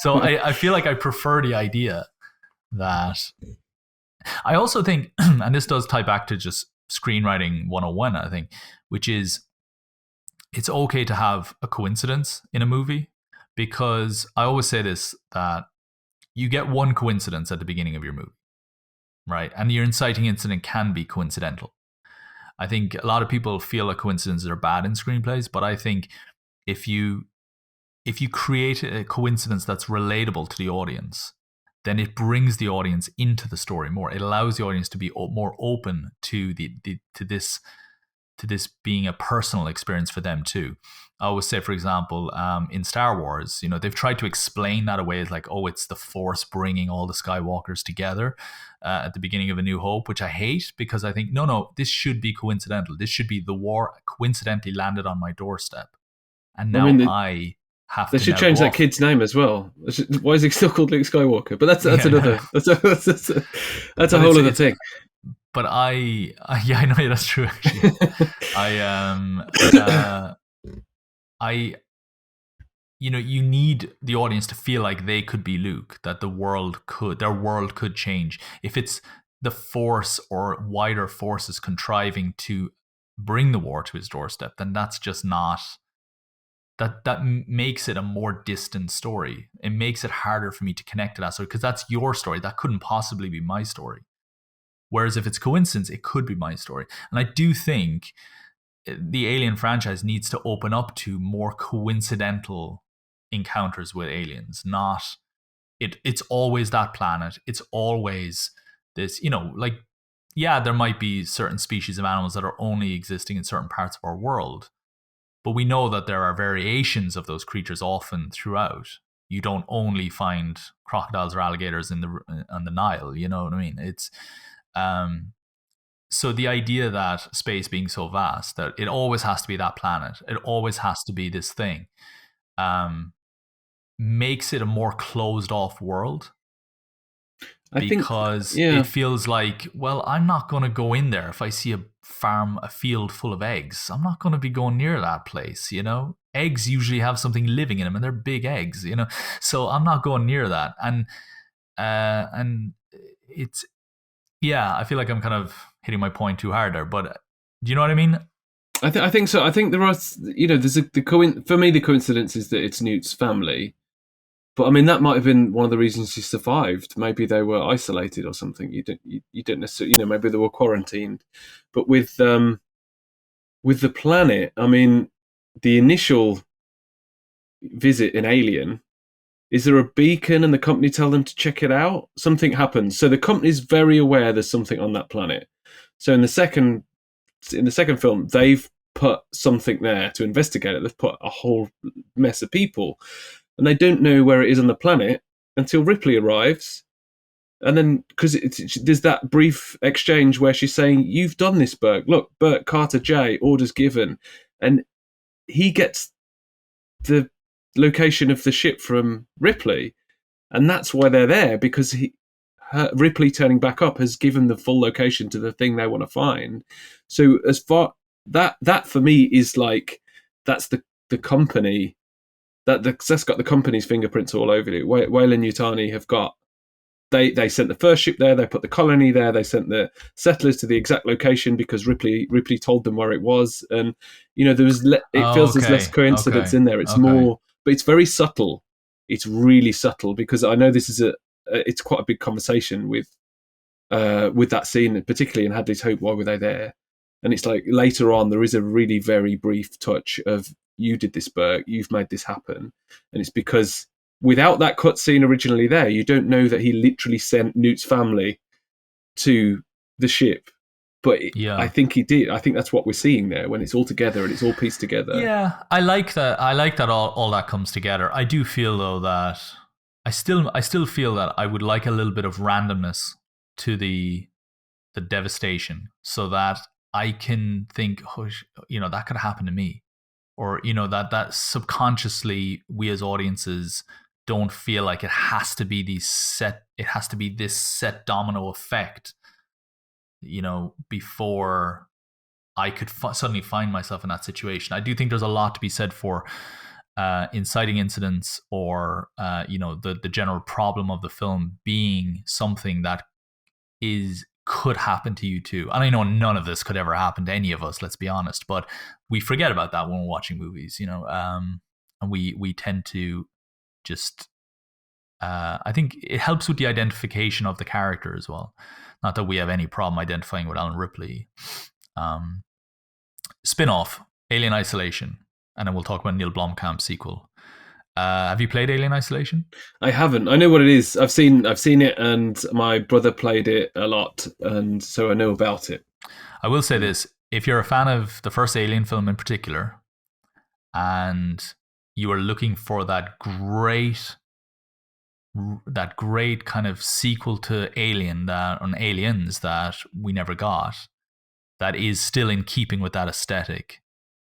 So I feel like I prefer the idea that... I also think, and this does tie back to just screenwriting 101, I think, which is it's okay to have a coincidence in a movie, because I always say this, that you get one coincidence at the beginning of your movie, right? And your inciting incident can be coincidental. I think a lot of people feel like coincidences are bad in screenplays, but I think if you create a coincidence that's relatable to the audience, then it brings the audience into the story more. It allows the audience to be more open to this being a personal experience for them too. I always say, for example, in Star Wars, they've tried to explain that away as like, oh, it's the Force bringing all the Skywalkers together at the beginning of A New Hope, which I hate, because I think, no, this should be coincidental. This should be the war coincidentally landed on my doorstep. And now I have to... They should change that kid's name as well. Why is he still called Luke Skywalker? But that's another... That's a whole other thing. But I know that's true, actually. You need the audience to feel like they could be Luke, that their world could change. If it's the Force or wider forces contriving to bring the war to his doorstep, then that's just not... That makes it a more distant story. It makes it harder for me to connect to that story, because that's your story. That couldn't possibly be my story. Whereas if it's coincidence, it could be my story. And I do think the Alien franchise needs to open up to more coincidental encounters with aliens. Not it's always that planet. It's always this, like, yeah, there might be certain species of animals that are only existing in certain parts of our world, but we know that there are variations of those creatures often throughout. You don't only find crocodiles or alligators on the Nile. You know what I mean? It's so the idea that space being so vast, that it always has to be that planet, it always has to be this thing, makes it a more closed off world. Because it feels like, well, I'm not going to go in there if I see a field full of eggs. I'm not going to be going near that place, Eggs usually have something living in them, and they're big eggs, So I'm not going near that. And it's, yeah, I feel like I'm kind of hitting my point too hard there, but do you know what I mean? I think so. I think there are, there's for me, the coincidence is that it's Newt's family. But I mean, that might have been one of the reasons he survived. Maybe they were isolated or something. You don't necessarily, maybe they were quarantined. But with the planet, I mean, the initial visit in Alien, is there a beacon and the company tell them to check it out? Something happens. So the company's very aware there's something on that planet. So in the second film, they've put something there to investigate it. They've put a whole mess of people. And they don't know where it is on the planet until Ripley arrives. And then, because there's that brief exchange where she's saying, "You've done this, Burke. Look, Burke Carter J, orders given." And he gets the location of the ship from Ripley. And that's why they're there, because Ripley turning back up has given the full location to the thing they want to find. So as far that for me is like, that's the company. That's got the company's fingerprints all over it. Weyland-Yutani have got. They sent the first ship there. They put the colony there. They sent the settlers to the exact location because Ripley told them where it was. And there was feels there's less coincidence in there. It's more, but it's very subtle. It's really subtle, because I know this is it's quite a big conversation with that scene, particularly in Hadley's Hope. Why were they there? And it's like later on there is a really very brief touch of, "You did this, Burke. You've made this happen." And it's because without that cutscene originally there, you don't know that he literally sent Newt's family to the ship. But I think he did. I think that's what we're seeing there when it's all together and it's all pieced together. Yeah, I like that. I like that all that comes together. I do feel though that I still feel that I would like a little bit of randomness to the devastation, so that I can think, that could happen to me. Or, that subconsciously we as audiences don't feel like it has to be this set domino effect, before I could suddenly find myself in that situation. I do think there's a lot to be said for inciting incidents, or, the general problem of the film being something that could happen to you too. And I know none of this could ever happen to any of us, let's be honest, but we forget about that when we're watching movies, and we tend to just, I think it helps with the identification of the character as well. Not that we have any problem identifying with Alan Ripley. Spin-off, Alien Isolation, and then we'll talk about Neil Blomkamp's sequel. Have you played Alien Isolation? I haven't. I know what it is. I've seen it, and my brother played it a lot, and so I know about it. I will say this: if you're a fan of the first Alien film in particular, and you are looking for that great kind of sequel to Aliens that we never got, that is still in keeping with that aesthetic,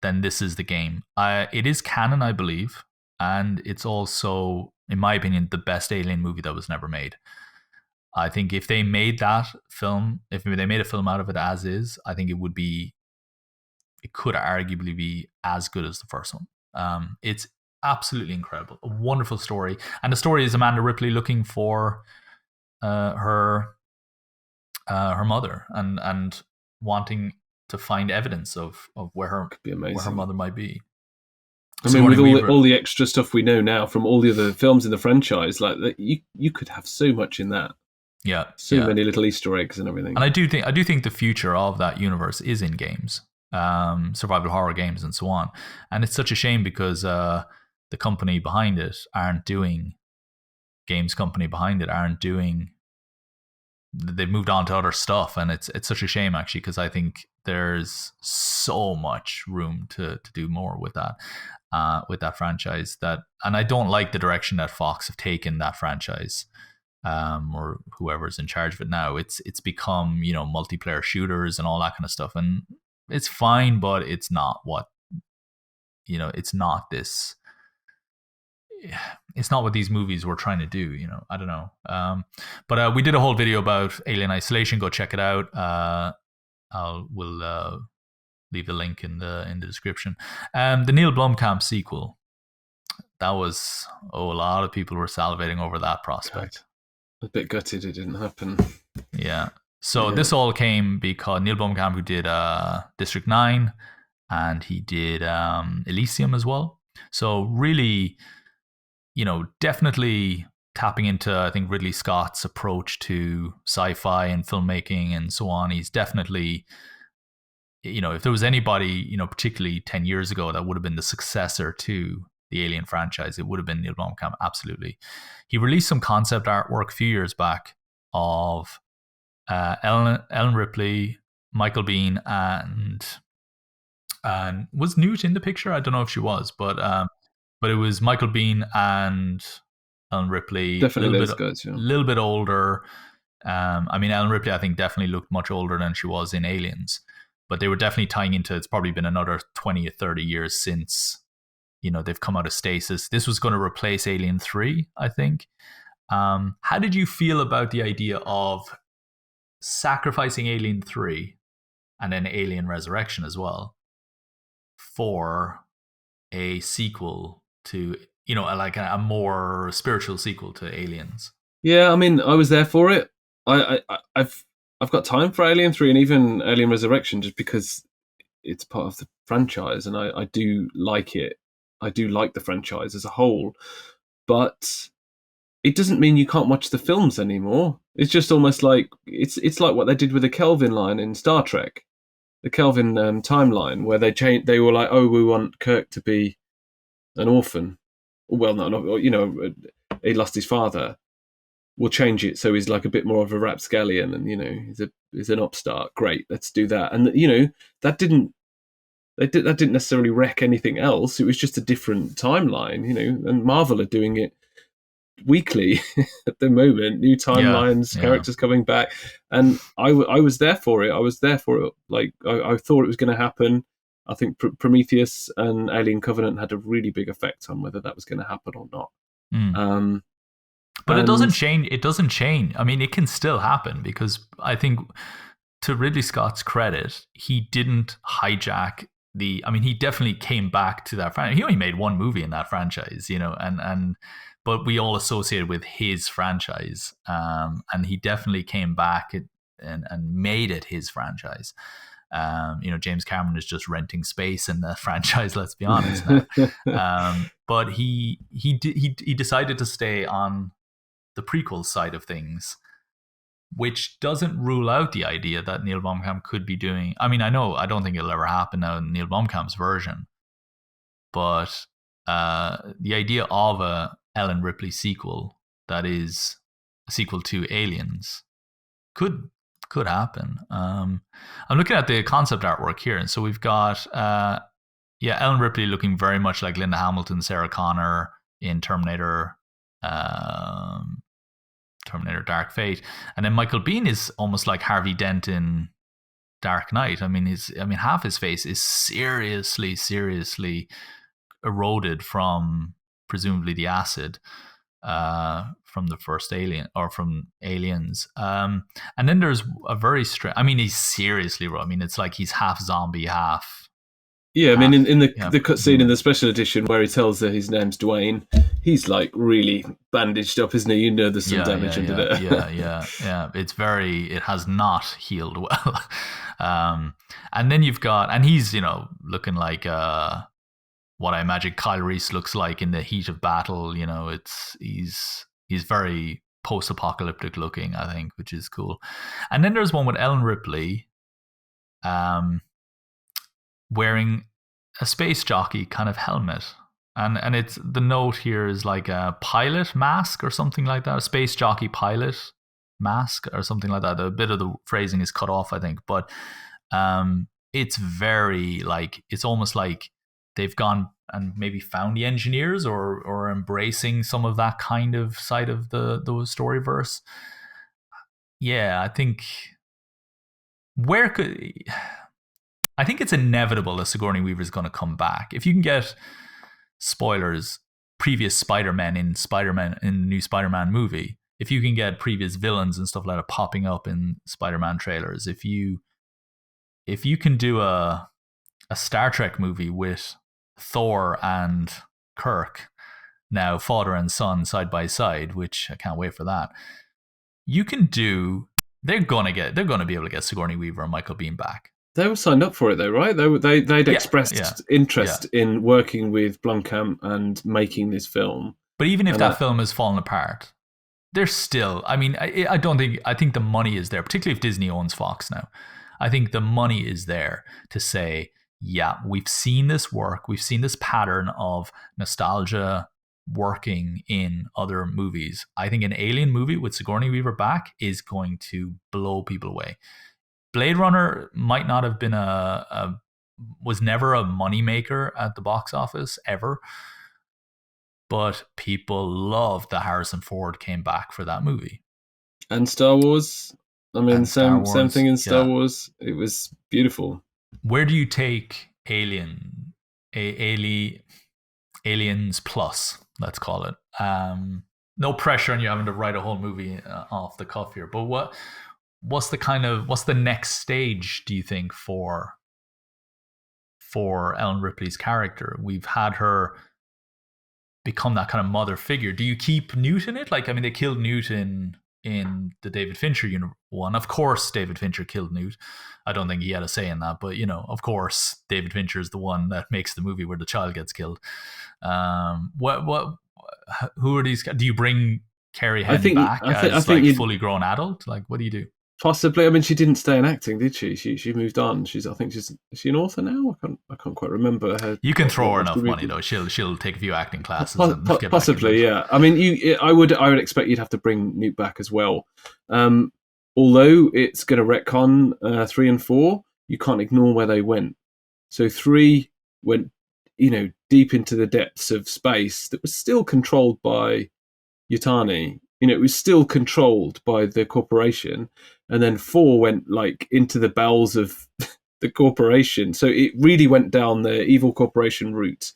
then this is the game. It is canon, I believe. And it's also, in my opinion, the best Alien movie that was never made. I think if they made that film, if they made a film out of it as is, I think it could arguably be as good as the first one. It's absolutely incredible. A wonderful story. And the story is Amanda Ripley looking for her mother and wanting to find evidence of where her mother might be. I mean, with all the extra stuff we know now from all the other films in the franchise, like that, you could have so much in that. Yeah, many little Easter eggs and everything. And I do think the future of that universe is in games. survival horror games and so on. And it's such a shame because the company behind it aren't doing they've moved on to other stuff, and it's such a shame actually, because I think there's so much room to do more with that franchise. And I don't like the direction that Fox have taken that franchise, or whoever's in charge of it now. It's become, multiplayer shooters and all that kind of stuff, and it's fine, but it's not what it's not this. It's not what these movies were trying to do, I don't know. But we did a whole video about Alien Isolation. Go check it out. We'll leave the link in the description. The Neil Blomkamp sequel. That was a lot of people were salivating over that prospect. God, a bit gutted it didn't happen. Yeah. So this all came because Neil Blomkamp, who did District 9, and he did Elysium as well. So really, definitely tapping into, I think, Ridley Scott's approach to sci-fi and filmmaking and so on. He's definitely, if there was anybody, particularly 10 years ago, that would have been the successor to the Alien franchise, it would have been Neil Blomkamp, absolutely. He released some concept artwork a few years back of Ellen Ripley, Michael Biehn, and was Newt in the picture? I don't know if she was, but it was Michael Biehn and Ellen Ripley. Definitely those guys, yeah. A little bit older. Ellen Ripley, I think, definitely looked much older than she was in Aliens, but they were definitely tying into, it's probably been another 20 or 30 years since, they've come out of stasis. This was going to replace Alien 3, I think. How did you feel about the idea of sacrificing Alien 3 and then Alien Resurrection as well for a sequel to, like a more spiritual sequel to Aliens? Yeah, I was there for it. I've got time for Alien 3 and even Alien Resurrection, just because it's part of the franchise, and I do like it. I do like the franchise as a whole, but it doesn't mean you can't watch the films anymore. It's just almost like it's like what they did with the Kelvin line in Star Trek, the Kelvin timeline, where they were like, oh, we want Kirk to be an orphan. Well, not he lost his father. We'll change it so he's like a bit more of a rapscallion, and he's an upstart. Great, let's do that. And that didn't necessarily wreck anything else. It was just a different timeline, and Marvel are doing it weekly at the moment. New timelines, characters coming back, and I was there for it. I was there for it. Like I thought it was going to happen. I think Prometheus and Alien Covenant had a really big effect on whether that was going to happen or not. But it doesn't change. It doesn't change. It can still happen, because I think, to Ridley Scott's credit, he didn't hijack he definitely came back to that franchise. He only made one movie in that franchise, but we all associated with his franchise. And he definitely came back and made it his franchise. James Cameron is just renting space in the franchise, let's be honest now. But he decided to stay on the prequel side of things, which doesn't rule out the idea that Neil Blomkamp could be doing. I don't think it'll ever happen now in Neil Blomkamp's version, but the idea of a Ellen Ripley sequel that is a sequel to Aliens could happen. I'm looking at the concept artwork here, and so we've got Ellen Ripley looking very much like Linda Hamilton, Sarah Connor in Terminator Dark Fate, and then Michael Biehn is almost like Harvey Dent in Dark Knight. Half his face is seriously eroded from presumably the acid from the first Alien, or from Aliens. And then there's a very strange. He's seriously raw. It's like he's half zombie, half. Yeah, in the cutscene in the special edition where he tells her his name's Dwayne, he's like really bandaged up, isn't he? There's some damage under there. Yeah. It has not healed well. And then you've got, and he's, looking like what I imagine Kyle Reese looks like in the heat of battle. He's very post-apocalyptic looking, I think, which is cool. And then there's one with Ellen Ripley. wearing a space jockey kind of helmet. And it's the note here is like a pilot mask or something like that, a space jockey pilot mask or something like that. A bit of the phrasing is cut off, I think, but it's very like, it's almost like they've gone and maybe found the engineers or embracing some of that kind of side of the storyverse. Yeah, I think I think it's inevitable that Sigourney Weaver is going to come back. If you can get, spoilers, previous Spider-Man in the new Spider-Man movie, if you can get previous villains and stuff like that popping up in Spider-Man trailers, if you can do a Star Trek movie with Thor and Kirk, now father and son side by side, which I can't wait for that. They're gonna be able to get Sigourney Weaver and Michael Biehn back. They were signed up for it though, right? They'd expressed interest in working with Blomkamp and making this film. But even if that film has fallen apart, there's still, I mean, I think the money is there, particularly if Disney owns Fox now. I think the money is there to say, yeah, we've seen this work. We've seen this pattern of nostalgia working in other movies. I think an Alien movie with Sigourney Weaver back is going to blow people away. Blade Runner might not have been was never a moneymaker at the box office ever, but people loved that Harrison Ford came back for that movie. And Star Wars. I mean, same thing in Star Wars. It was beautiful. Where do you take Aliens Plus, let's call it? No pressure on you having to write a whole movie off the cuff here, but what's the next stage, do you think, for Ellen Ripley's character? We've had her become that kind of mother figure. Do you keep Newt in it? Like, I mean, they killed Newt in the David Fincher one. Of course, David Fincher killed Newt. I don't think he had a say in that, but of course, David Fincher is the one that makes the movie where the child gets killed. Who are these? Do you bring Carrie Henry back as fully grown adult? Like, what do you do? Possibly. I mean, she didn't stay in acting, did she? She moved on. Is she an author now? I can't quite remember her. You can throw her enough money though. She'll take a few acting classes. Possibly, yeah. I mean, I would expect you'd have to bring Newt back as well. Although it's going to retcon 3 and 4, you can't ignore where they went. So 3 went, deep into the depths of space that was still controlled by Yutani. It was still controlled by the corporation. And then 4 went like into the bowels of the corporation. So it really went down the evil corporation route.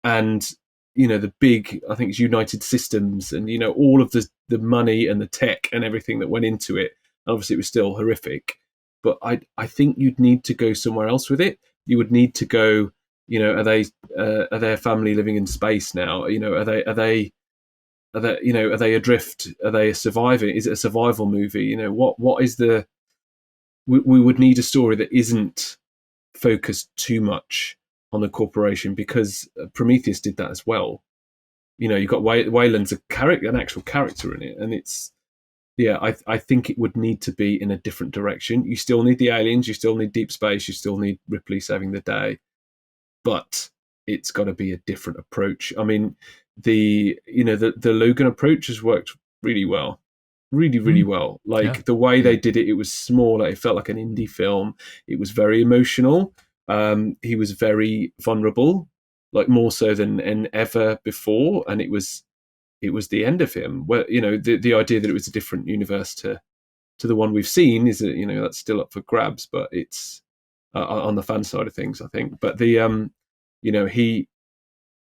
And, the big, I think it's United Systems and, all of the money and the tech and everything that went into it. Obviously, it was still horrific. But I think you'd need to go somewhere else with it. You would need to go, are they a family living in space now? Are they adrift? Are they surviving? Is it a survival movie? What is the? We would need a story that isn't focused too much on the corporation, because Prometheus did that as well. You've got Wayland's an actual character in it, and it's I think it would need to be in a different direction. You still need the aliens, you still need deep space, you still need Ripley saving the day, but it's got to be a different approach. I mean, the Logan approach has worked really well, really well. Like the way they did it, it was smaller. It felt like an indie film. It was very emotional. He was very vulnerable, like more so than ever before. And it was the end of him. Where the idea that it was a different universe to the one we've seen is that that's still up for grabs. But it's on the fan side of things, I think. But the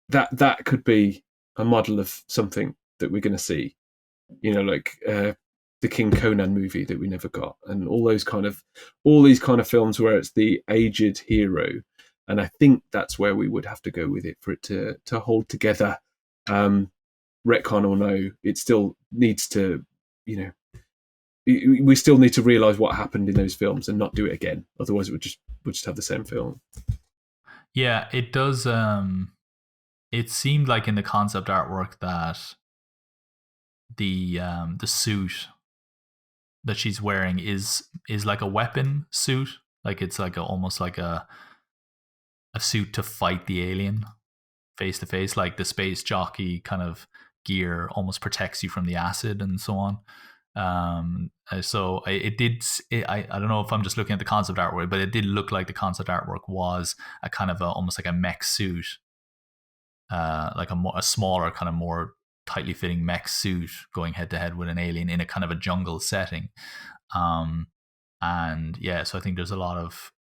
that could be a model of something that we're going to see, like the King Conan movie that we never got, and all these kind of films where it's the aged hero. And I think that's where we would have to go with it for it to hold together. Retcon or no, it still needs to, we still need to realize what happened in those films and not do it again. Otherwise, we'll just have the same film. Yeah, it does. It seemed like in the concept artwork that the suit that she's wearing is like a weapon suit. Like it's like almost like a a suit to fight the alien face to face, like the space jockey kind of gear almost protects you from the acid and so on. So it did. I don't know if I'm just looking at the concept artwork, but it did look like the concept artwork was a kind of almost like a mech suit, like a smaller, kind of more tightly fitting mech suit going head to head with an alien in a kind of a jungle setting. And yeah, so I think there's a lot of,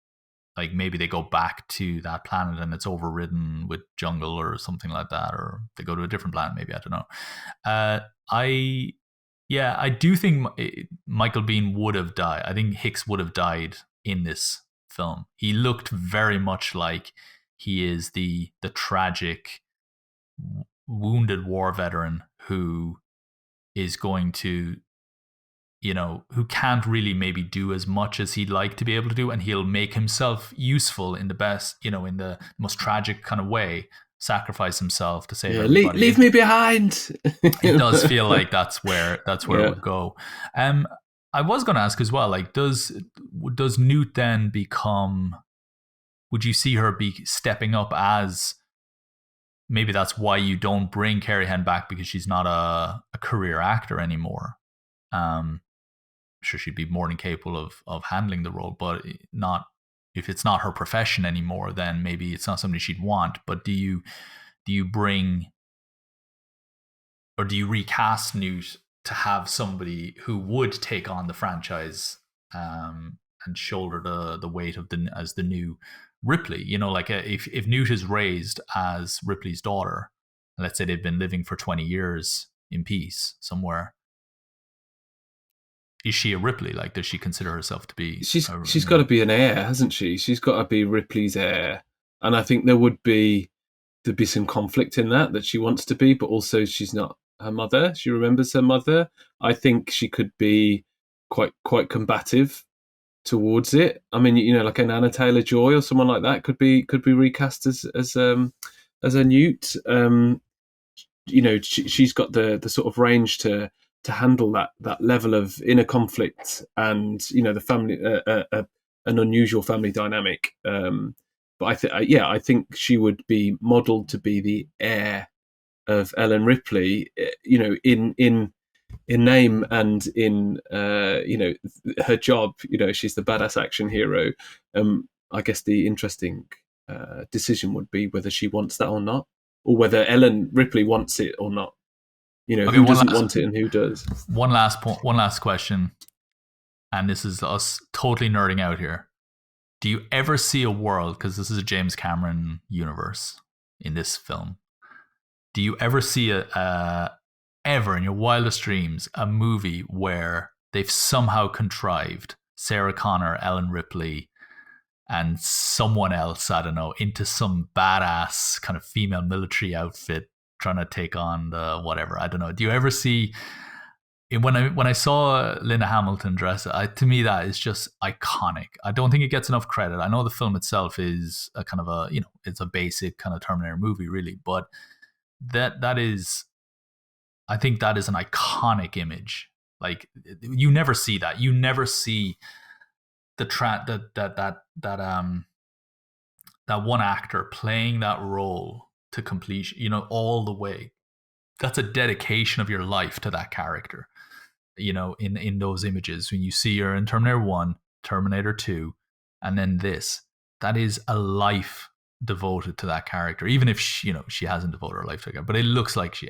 like, maybe they go back to that planet and it's overridden with jungle or something like that, or they go to a different planet, maybe, I don't know. I do think Michael Biehn would have died. I think Hicks would have died in this film. He looked very much like he is the tragic, wounded war veteran who is going to, who can't really maybe do as much as he'd like to be able to do, and he'll make himself useful in the best, in the most tragic kind of way, sacrifice himself to save everybody. Leave me behind. It does feel like that's where it would go. I was going to ask as well, like, does Newt then become? Would you see her be stepping up as? Maybe that's why you don't bring Carrie Henn back, because she's not a career actor anymore. I'm sure she'd be more than capable of handling the role, but not if it's not her profession anymore, then maybe it's not something she'd want. But do you bring, or do you recast Newt to have somebody who would take on the franchise and shoulder the weight of as the new Ripley? Like if Newt is raised as Ripley's daughter, and let's say they've been living for 20 years in peace somewhere, is she a Ripley? Like, does she consider herself to be? She's got to be an heir, hasn't she? She's got to be Ripley's heir, and I think there'd be some conflict in that she wants to be, but also she's not her mother. She remembers her mother. I think she could be quite combative towards it. I mean, like an Anna Taylor-Joy or someone like that could be recast as a Newt. She's got the sort of range to handle that level of inner conflict and the family, an unusual family dynamic. But I think she would be modelled to be the heir of Ellen Ripley. In name and in her job. She's the badass action hero. I guess the interesting decision would be whether she wants that or not, or whether Ellen Ripley wants it or not. Who doesn't want it and who does. One last question, and this is us totally nerding out here. Do you ever see a world, because this is a James Cameron universe in this film, do you ever see ever in your wildest dreams a movie where they've somehow contrived Sarah Connor, Ellen Ripley, and someone else, I don't know, into some badass kind of female military outfit trying to take on the whatever? I don't know. Do you ever see, when I saw Linda Hamilton dress, to me that is just iconic. I don't think it gets enough credit. I know the film itself is a kind of it's a basic kind of Terminator movie, really, but that is, I think that is an iconic image. Like, you never see that. You never see that one actor playing that role to completion, all the way. That's a dedication of your life to that character. In those images, when you see her in Terminator 1, Terminator 2, and then this, that is a life devoted to that character, even if she hasn't devoted her life to it, but it looks like she,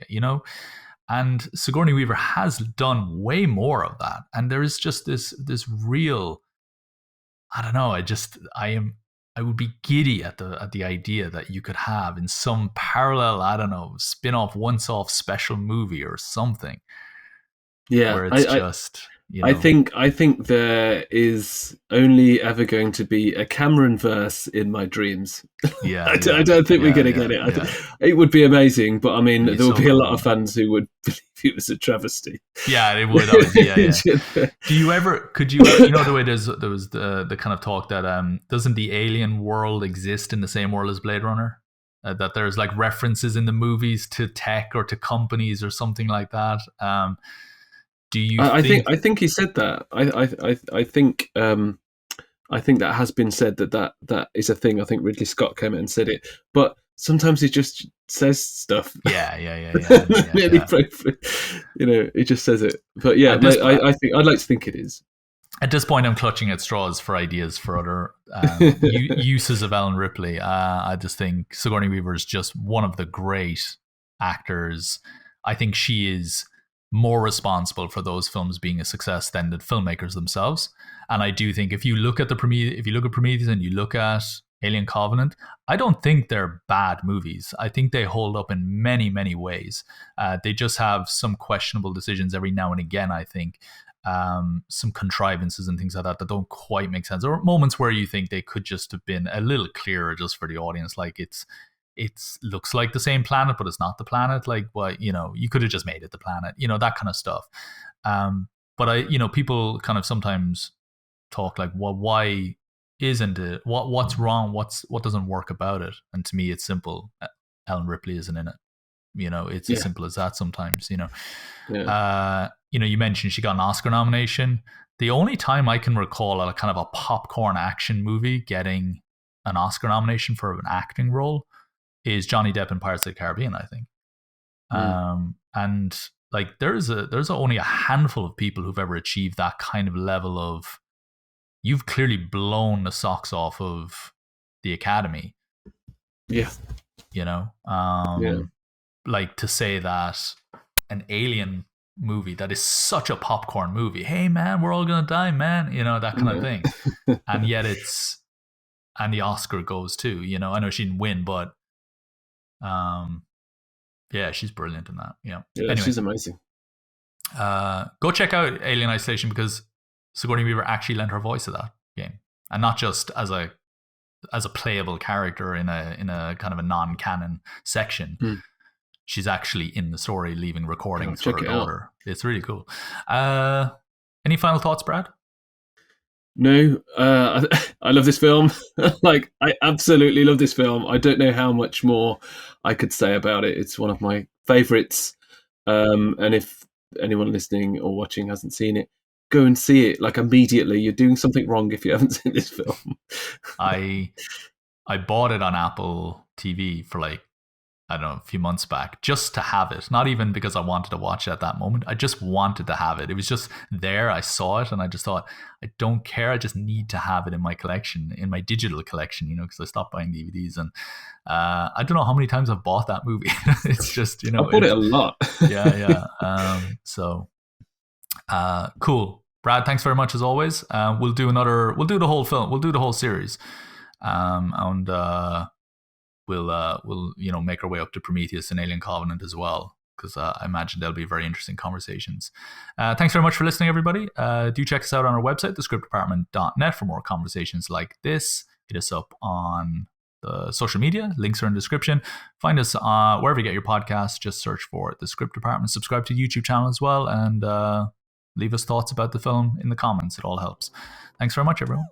and Sigourney Weaver has done way more of that. And there is just this real, I don't know, I would be giddy at the idea that you could have in some parallel, I don't know, spin-off, once-off special movie or something. Yeah, where it's just, I think there is only ever going to be a Cameron verse in my dreams. Yeah, I don't think we're going to get it. It would be amazing, but I mean, there would be a lot of fans who would believe it was a travesty. Yeah, it would. Do you ever? Could you? The way there was the kind of talk that doesn't the alien world exist in the same world as Blade Runner? That there's like references in the movies to tech or to companies or something like that. Do you? I think he said that. I think I think that has been said that is a thing. I think Ridley Scott came out and said it, but sometimes he just says stuff. Yeah. He just says it. But yeah, I think I'd like to think it is. At this point, I'm clutching at straws for ideas for other uses of Ellen Ripley. I just think Sigourney Weaver is just one of the great actors. I think she is more responsible for those films being a success than the filmmakers themselves. And I do think if you look at Prometheus and you look at Alien Covenant, I don't think they're bad movies. I think they hold up in many, many ways. They just have some questionable decisions every now and again, I think. Some contrivances and things like that don't quite make sense. There are moments where you think they could just have been a little clearer just for the audience. Like it looks like the same planet, but it's not the planet. Like, well, you could have just made it the planet, that kind of stuff. But people kind of sometimes talk like, well, why isn't it? What's wrong? What doesn't work about it? And to me, it's simple. Ellen Ripley isn't in it. It's as simple as that sometimes, Yeah. You mentioned she got an Oscar nomination. The only time I can recall a kind of a popcorn action movie getting an Oscar nomination for an acting role is Johnny Depp in Pirates of the Caribbean, I think. And like there's only a handful of people who've ever achieved that kind of level of, you've clearly blown the socks off of the Academy. Yeah. Like to say that an Alien movie that is such a popcorn movie, hey man, we're all gonna die, man, that kind of thing, and yet and the Oscar goes too. I know she didn't win, but yeah, she's brilliant in that. Yeah, anyway, she's amazing. Go check out Alien Isolation, because Sigourney Weaver actually lent her voice to that game, and not just as a playable character in a kind of a non-canon section. She's actually in the story, leaving recordings for her daughter. It's really cool. Any final thoughts, Brad? No, I love this film. Like, I absolutely love this film. I don't know how much more I could say about it. It's one of my favourites. And if anyone listening or watching hasn't seen it, go and see it, like, immediately. You're doing something wrong if you haven't seen this film. I bought it on Apple TV for a few months back, just to have it. Not even because I wanted to watch it at that moment. I just wanted to have it. It was just there. I saw it and I just thought, I don't care. I just need to have it in my collection, in my digital collection, because I stopped buying DVDs. And I don't know how many times I've bought that movie. It's just, I bought it a lot. Yeah. Cool. Brad, thanks very much as always. We'll do the whole film. We'll do the whole series. We'll make our way up to Prometheus and Alien Covenant as well, because I imagine there'll be very interesting conversations. Thanks very much for listening, everybody. Do check us out on our website, thescriptdepartment.net, for more conversations like this. Hit us up on the social media. Links are in the description. Find us wherever you get your podcasts. Just search for The Script Department. Subscribe to the YouTube channel as well, and leave us thoughts about the film in the comments. It all helps. Thanks very much, everyone.